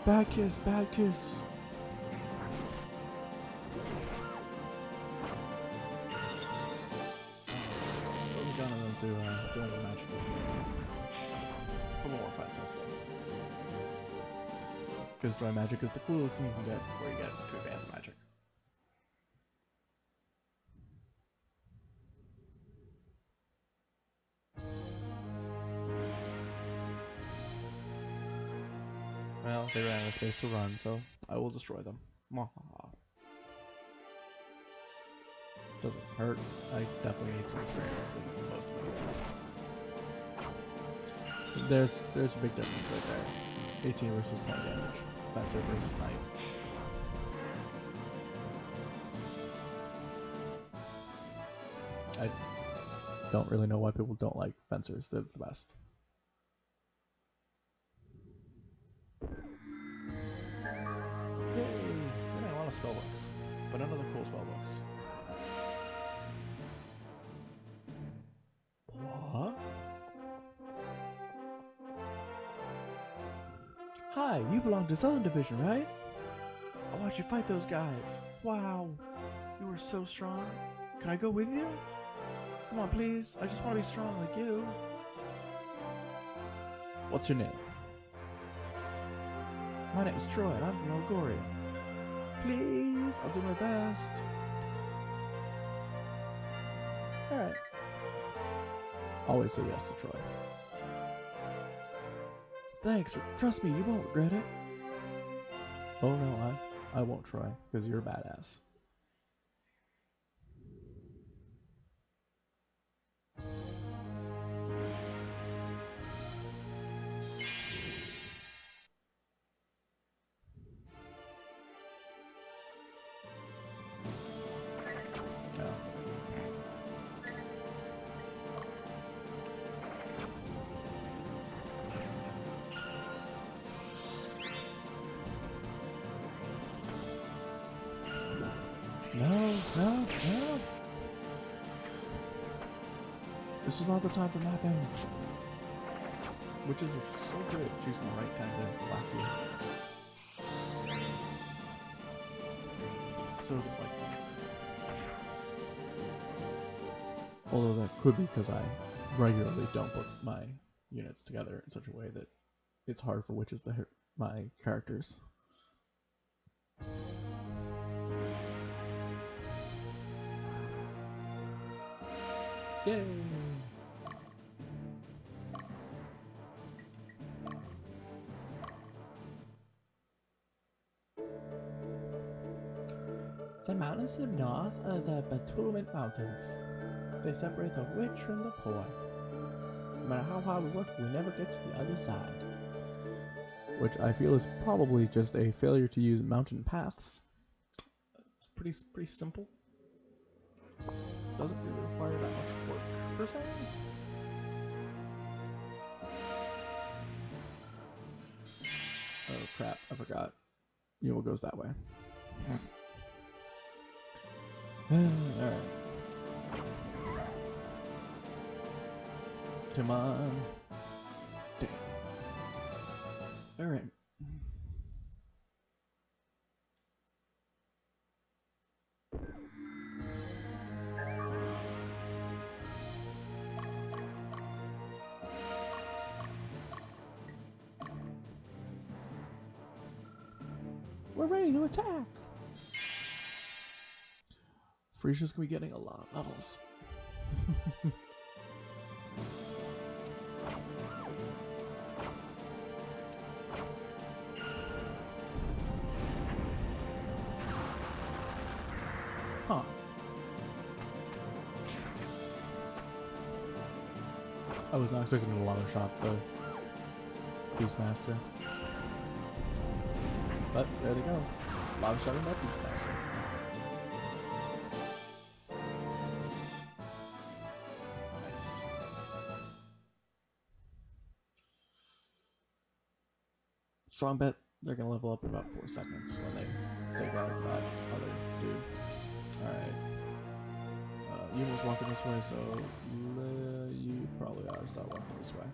Bad kiss, bad kiss. To join the magic for more fights, hopefully. Because dry magic is the coolest thing you can get before you get to advanced magic. Well, they ran out of space to run, so I will destroy them. Doesn't hurt. I definitely need some experience in most of my units. There's a big difference right there. 18 versus 20 damage. Fencer versus Knight. I don't really know why people don't like Fencers. They're the best. Yay! We're getting a lot of spell books, but none of the cool spell books. What? Hi, you belong to Southern Division, right? I watched you fight those guys. Wow, you were so strong. Can I go with you? Come on, please. I just want to be strong like you. What's your name? My name's Troy, and I'm from Algoria. Please, I'll do my best. Alright. Always say yes to Troy. Thanks, trust me, you won't regret it. Oh no, I won't try, because you're a badass. No. This is not the time for mapping. Witches are just so good at choosing the right time to whack you. So just like... Although that could be because I regularly don't put my units together in such a way that it's hard for witches to hit my characters. Yay! The mountains to the north are the Battlement Mountains. They separate the rich from the poor. No matter how hard we work, we never get to the other side. Which I feel is probably just a failure to use mountain paths. It's pretty simple. Doesn't really require that much work, per se. Oh crap, I forgot. Yumil goes that way. Alright. Come on. Damn. Alright. We're ready to attack! Frisia's gonna be getting a lot of levels. Huh. I was not expecting a lot of shot the Beastmaster. But there they go. Lava shotting that Beastmaster. Nice. Strong bet they're gonna level up in about 4 seconds when they take out that other dude. Alright. Yumil's walking this way, so you probably ought to start walking this way.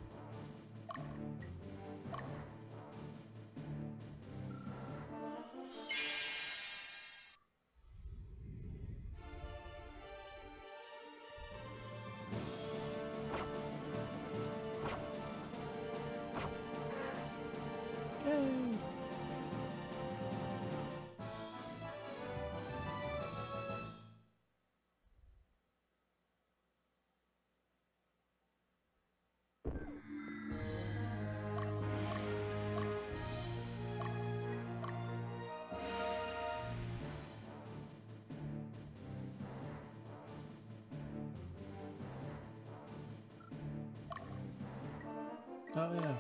Oh yeah,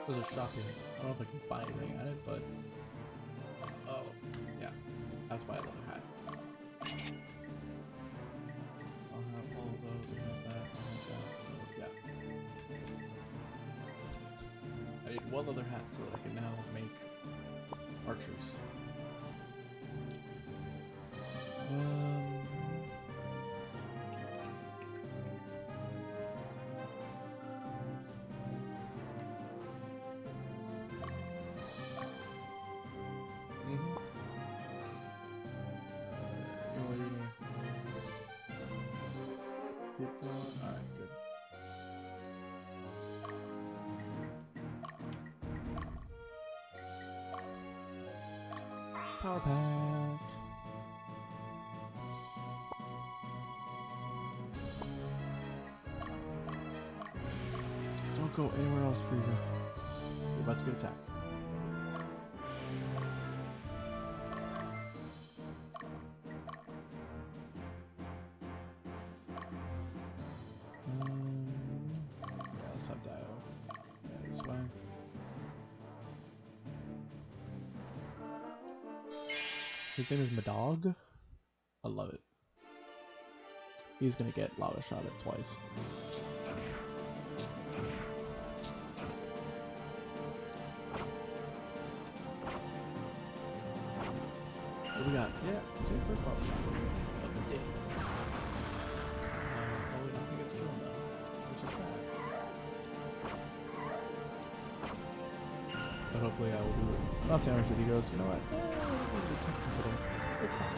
those are shocking. I don't know if I can buy anything at it, but oh yeah, that's why I love a hat. I'll have all of those, I have that, so yeah. I need one other hat so that I can now make archers. Keep going. Alright, good. Power pack. Don't go anywhere else, Freezer. You're about to get attacked. Yeah, let's have Dio. Yeah, this way. His name is Madog. I love it. He's gonna get lava shot at twice. What do we got? Yeah, two first lava shot of the day. Probably not gonna get killed though, which is sad. But hopefully I will do enough damage that he goes, you know what? It's fine.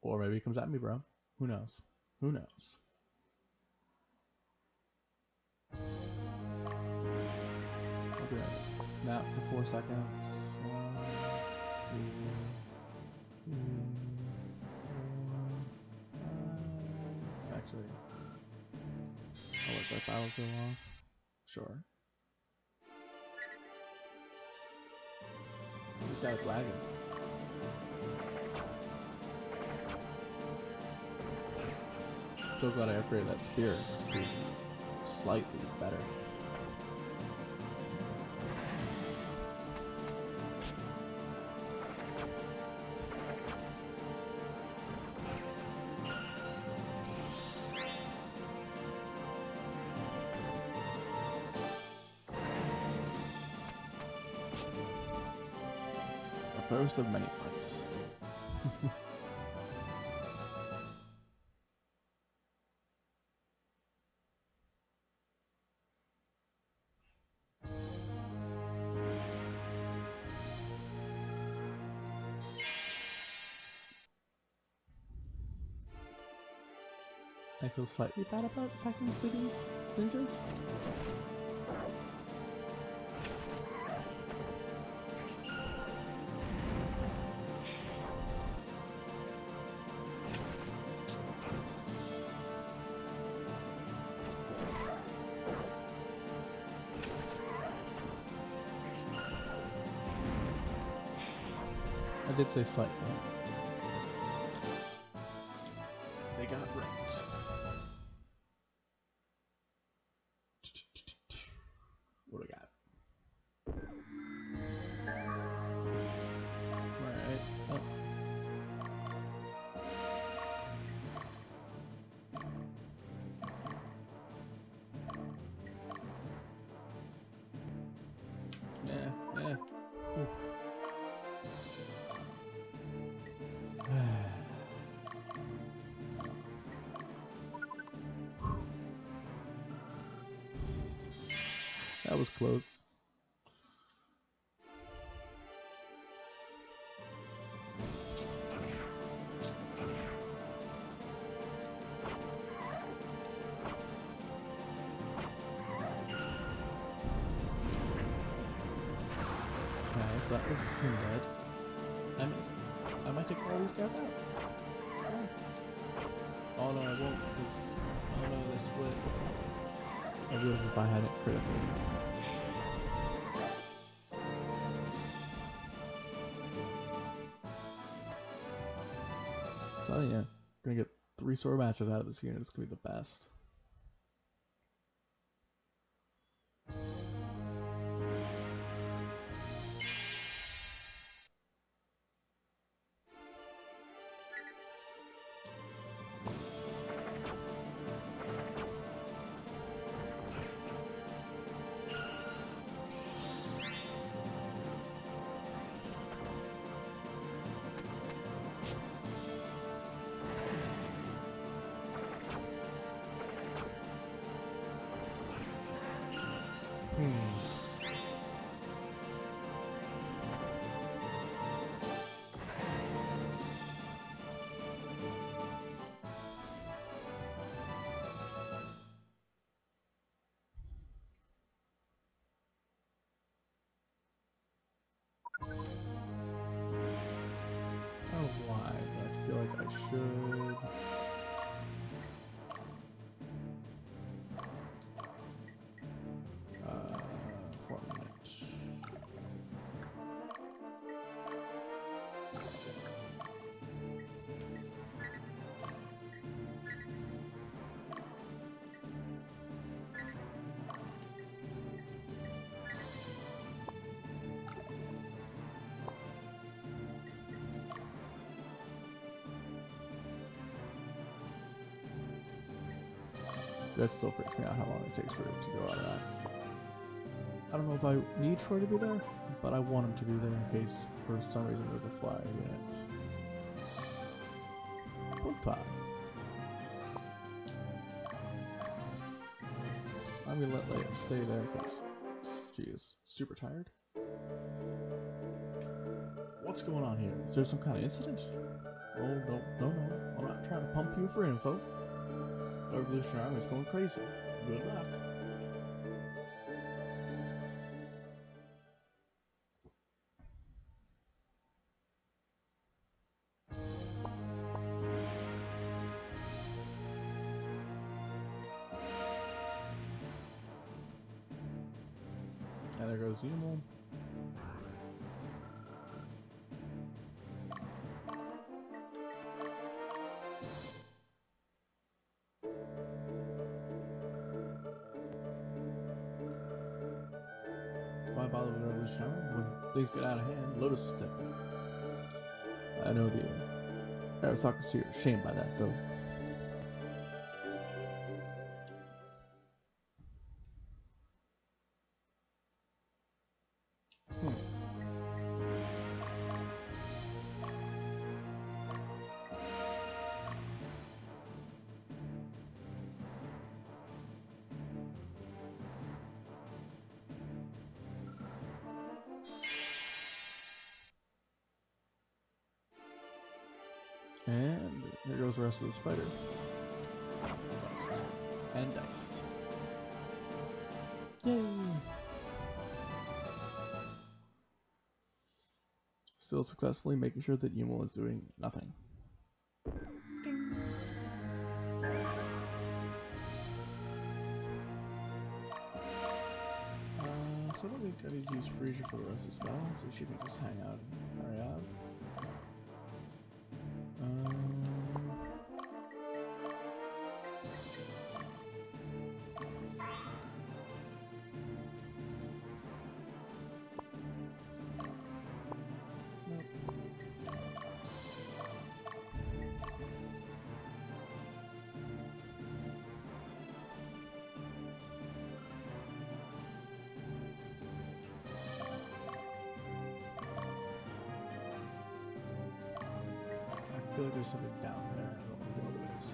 Or maybe he comes at me, bro. Who knows? Who knows? I'll be right. Nap for 4 seconds. 1, 2, 3, 4, 5. Actually, I'll let that battle go off. Sure. He's got a dragon. So glad I upgraded that spear to slightly better. A first of many parts. I feel slightly bad about attacking sleeping ninjas. I did say slightly. They got wrecked. What do we got? Alright. Oh. Yeah. Ooh. That was close. Okay, so that was him dead. I might take all these guys out. Oh no, I won't, because oh no, they split. I would have if I had it critical. So yeah, gonna get 3 sword masters out of this unit. It's gonna be the best. Oh, why? But I feel like I should. For a minute. That still freaks me out how long it takes for it to go out of that. I don't know if I need Troy to be there, but I want him to be there in case for some reason there's a fly unit. Puta. I'm gonna let Leia stay there because she is super tired. What's going on here? Is there some kind of incident? Oh, no. I'm not trying to pump you for info. The Revolutionary Army is going crazy. Good luck. And there goes Yumil. Why bother with the Revolutionary Army when things get out of hand? Lotus is dead. I know the aristocracy are ashamed by that, though. And there goes the rest of this fighter. Diced. And diced. Yay! Still successfully making sure that Yumil is doing nothing. So I don't think I need to use Freezer for the rest of the spell, so she can just hang out and hurry out. I feel like there's something down there. I don't know what it is.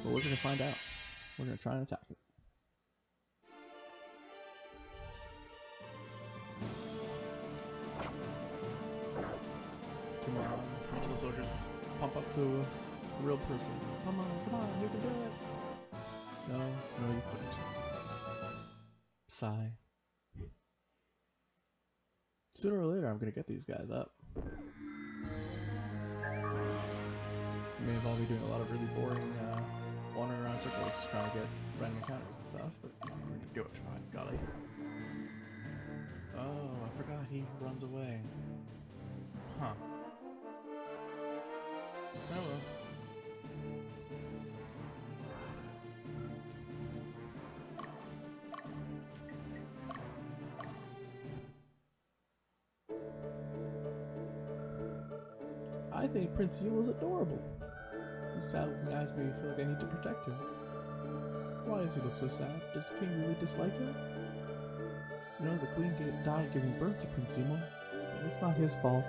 But we're gonna find out. We're gonna try and attack it. Come on, all the soldiers pump up to a real person. Come on, you can do it. No, you couldn't. Sigh. Sooner or later, I'm gonna get these guys up. We may all be doing a lot of really boring wandering around circles trying to get random encounters and stuff, but we're gonna do it, by golly. Oh, I forgot he runs away. Huh. Oh well. I think Prince Yumil's adorable. His sad looking eyes make me feel like I need to protect him. Why does he look so sad? Does the king really dislike him? You know, the queen died giving birth to Prince Yumil. It's not his fault.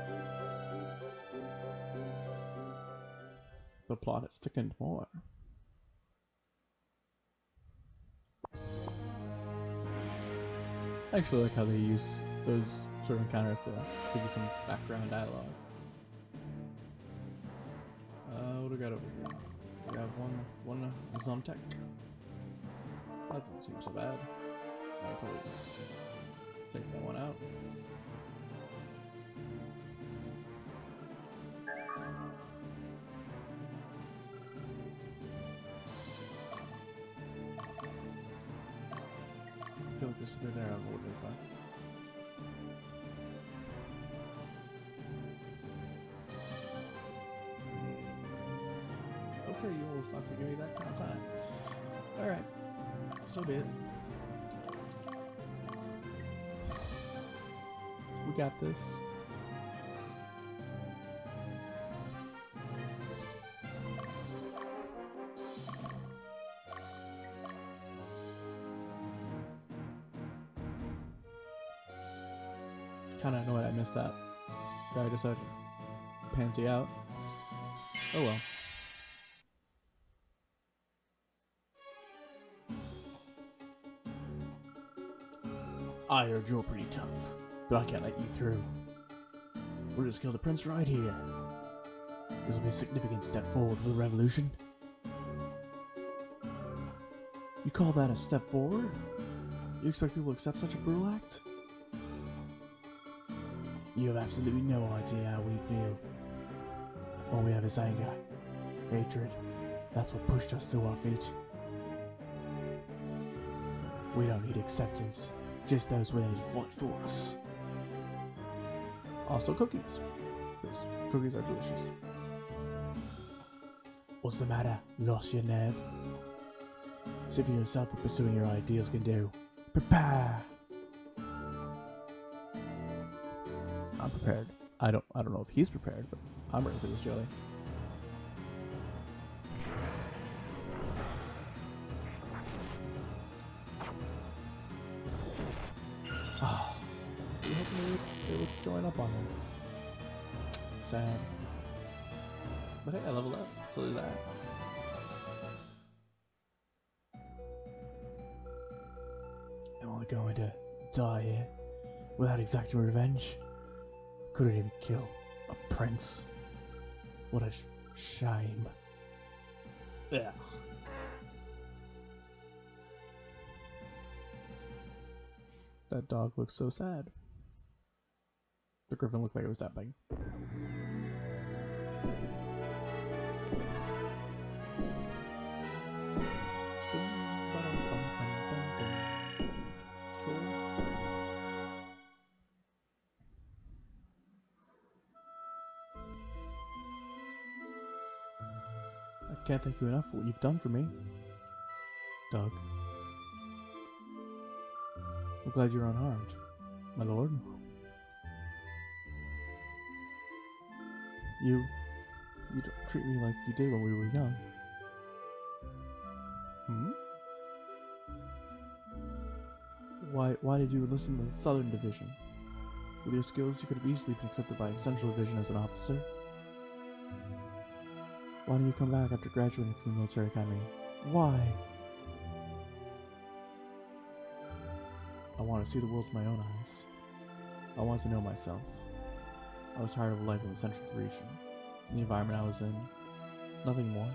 The plot has thickened more. I actually like how they use those sort of encounters to give you some background dialogue. What do we got over here? We have one Zomtech. That doesn't seem so bad. I'll probably take that one out. I feel like there's something there. I don't know what it is though. Okay, you almost not gonna give me that kind of time. Alright, so be it. We got this. Kinda annoyed I missed that. Guy decided to pansy out. Oh well. I heard you're pretty tough, but I can't let you through. We'll just kill the prince right here. This will be a significant step forward for the revolution. You call that a step forward? You expect people to accept such a brutal act? You have absolutely no idea how we feel. All we have is anger, hatred. That's what pushed us to our feet. We don't need acceptance, just those willing to fight for us. Also cookies, because cookies are delicious. What's the matter? Lost your nerve? See for yourself what pursuing your ideals can do. Prepare! I'm prepared. I don't know if he's prepared, but I'm ready for this jelly. Ah, I was hoping they would join up on it. Sad. But hey, I leveled up, so there's that. Am I going to die here without exacting revenge? Couldn't even kill a prince. What a shame. Yeah. That dog looks so sad. The griffin looked like it was that big. Cool. I can't thank you enough for what you've done for me, Doug. I'm glad you're unharmed, my lord. You don't treat me like you did when we were young. Hmm? Why did you enlist in the Southern Division? With your skills, you could have easily been accepted by Central Division as an officer. Why didn't you come back after graduating from the military academy? Why? I want to see the world with my own eyes. I want to know myself. I was tired of life in the Central region, the environment I was in. Nothing more.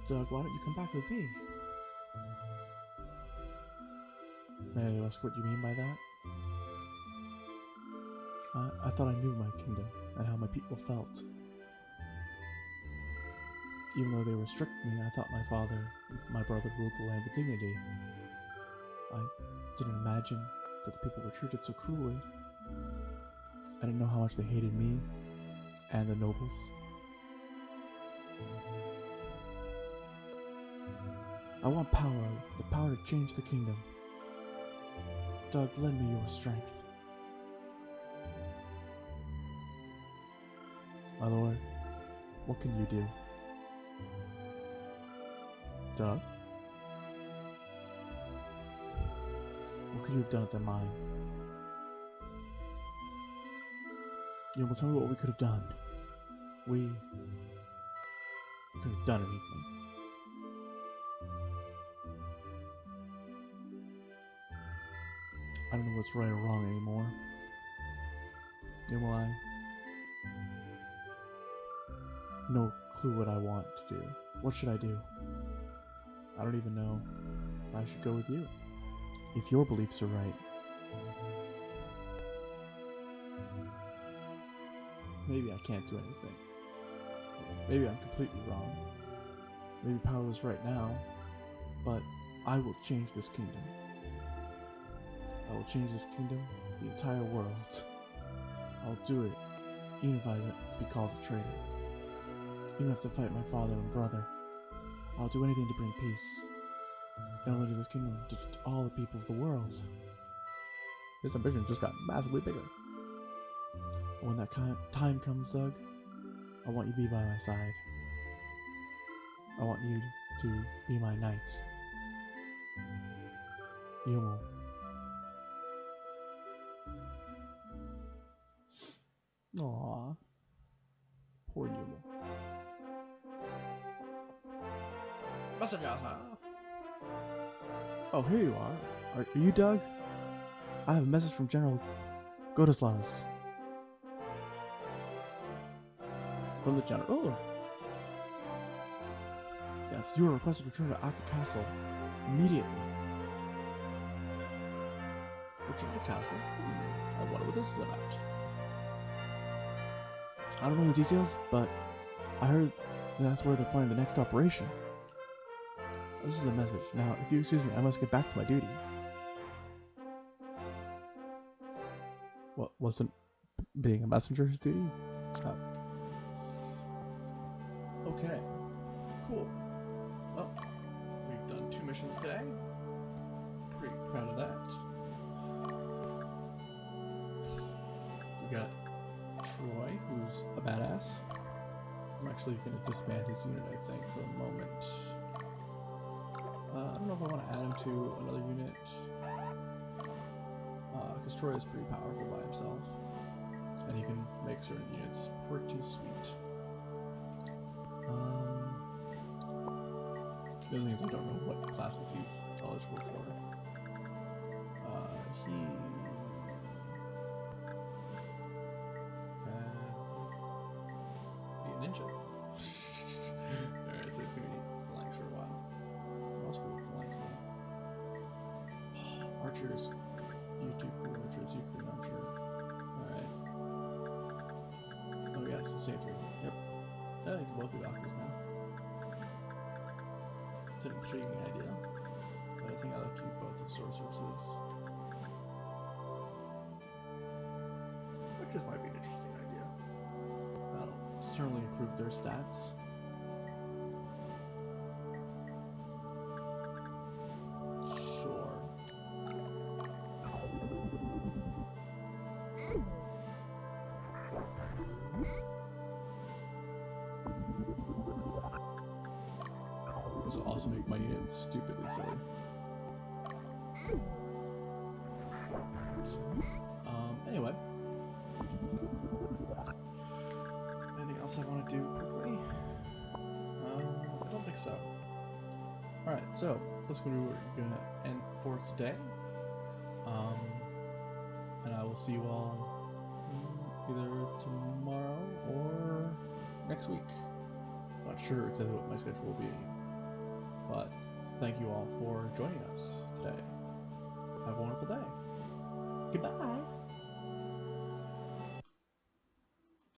Doug, why don't you come back with me? May I ask what you mean by that? I thought I knew my kingdom and how my people felt. Even though they restricted me, I thought my father, my brother ruled the land with dignity. I didn't imagine that the people were treated so cruelly. I didn't know how much they hated me and the nobles. I want power, the power to change the kingdom. Doug, lend me your strength. My lord, what can you do? Doug? What could you have done at their mine? You will tell me what we could have done. We could have done anything. what's right or wrong anymore. Yumil, no clue what I want to do. What should I do? I don't even know if I should go with you. If your beliefs are right. Maybe I can't do anything. Maybe I'm completely wrong. Maybe power is right now, but I will change this kingdom. I will change this kingdom, the entire world. I'll do it, even if I have to be called a traitor. Even if I have to fight my father and brother. I'll do anything to bring peace. Not only to this kingdom, but to all the people of the world. His ambition just got massively bigger. And when that time comes, Doug, I want you to be by my side. I want you to be my knight. Yumil. Aww. Poor Yumil. Messenger! Oh, here you are. Are you Doug? I have a message from General Godeslas. From the general. Oh! Yes, you are requested to return to Ogre Castle immediately. Return to castle? I wonder what this is about. I don't know the details, but I heard that's where they're planning the next operation. This is the message. Now, if you excuse me, I must get back to my duty. What, wasn't being a messenger his duty? Oh. Okay. Cool. Well, we've done 2 missions today. Pretty proud of that. We got Troy, who's a badass. I'm actually going to disband his unit, I think, for a moment. I don't know if I want to add him to another unit. Because Troy is pretty powerful by himself. And he can make certain units pretty sweet. The other thing is I don't know what classes he's eligible for. He can be a ninja. Alright, so he's gonna be phalanx for a while. What else can we phalanx now? Archers. YouTube crew archers, Ukraine archer. Alright. Oh yeah, it's the same 3. Yep. I think both be doctors now. It's an intriguing idea, but I think I like to keep both the sorceresses. Witches might be an interesting idea. That'll certainly improve their stats. Sure. This will also make my unit stupidly silly. Anyway. Anything else I want to do quickly? I don't think so. Alright, so that's what we're going to end for today. And I will see you all either tomorrow or next week. Not sure exactly what my schedule will be. But thank you all for joining us today. Have a wonderful day. Goodbye.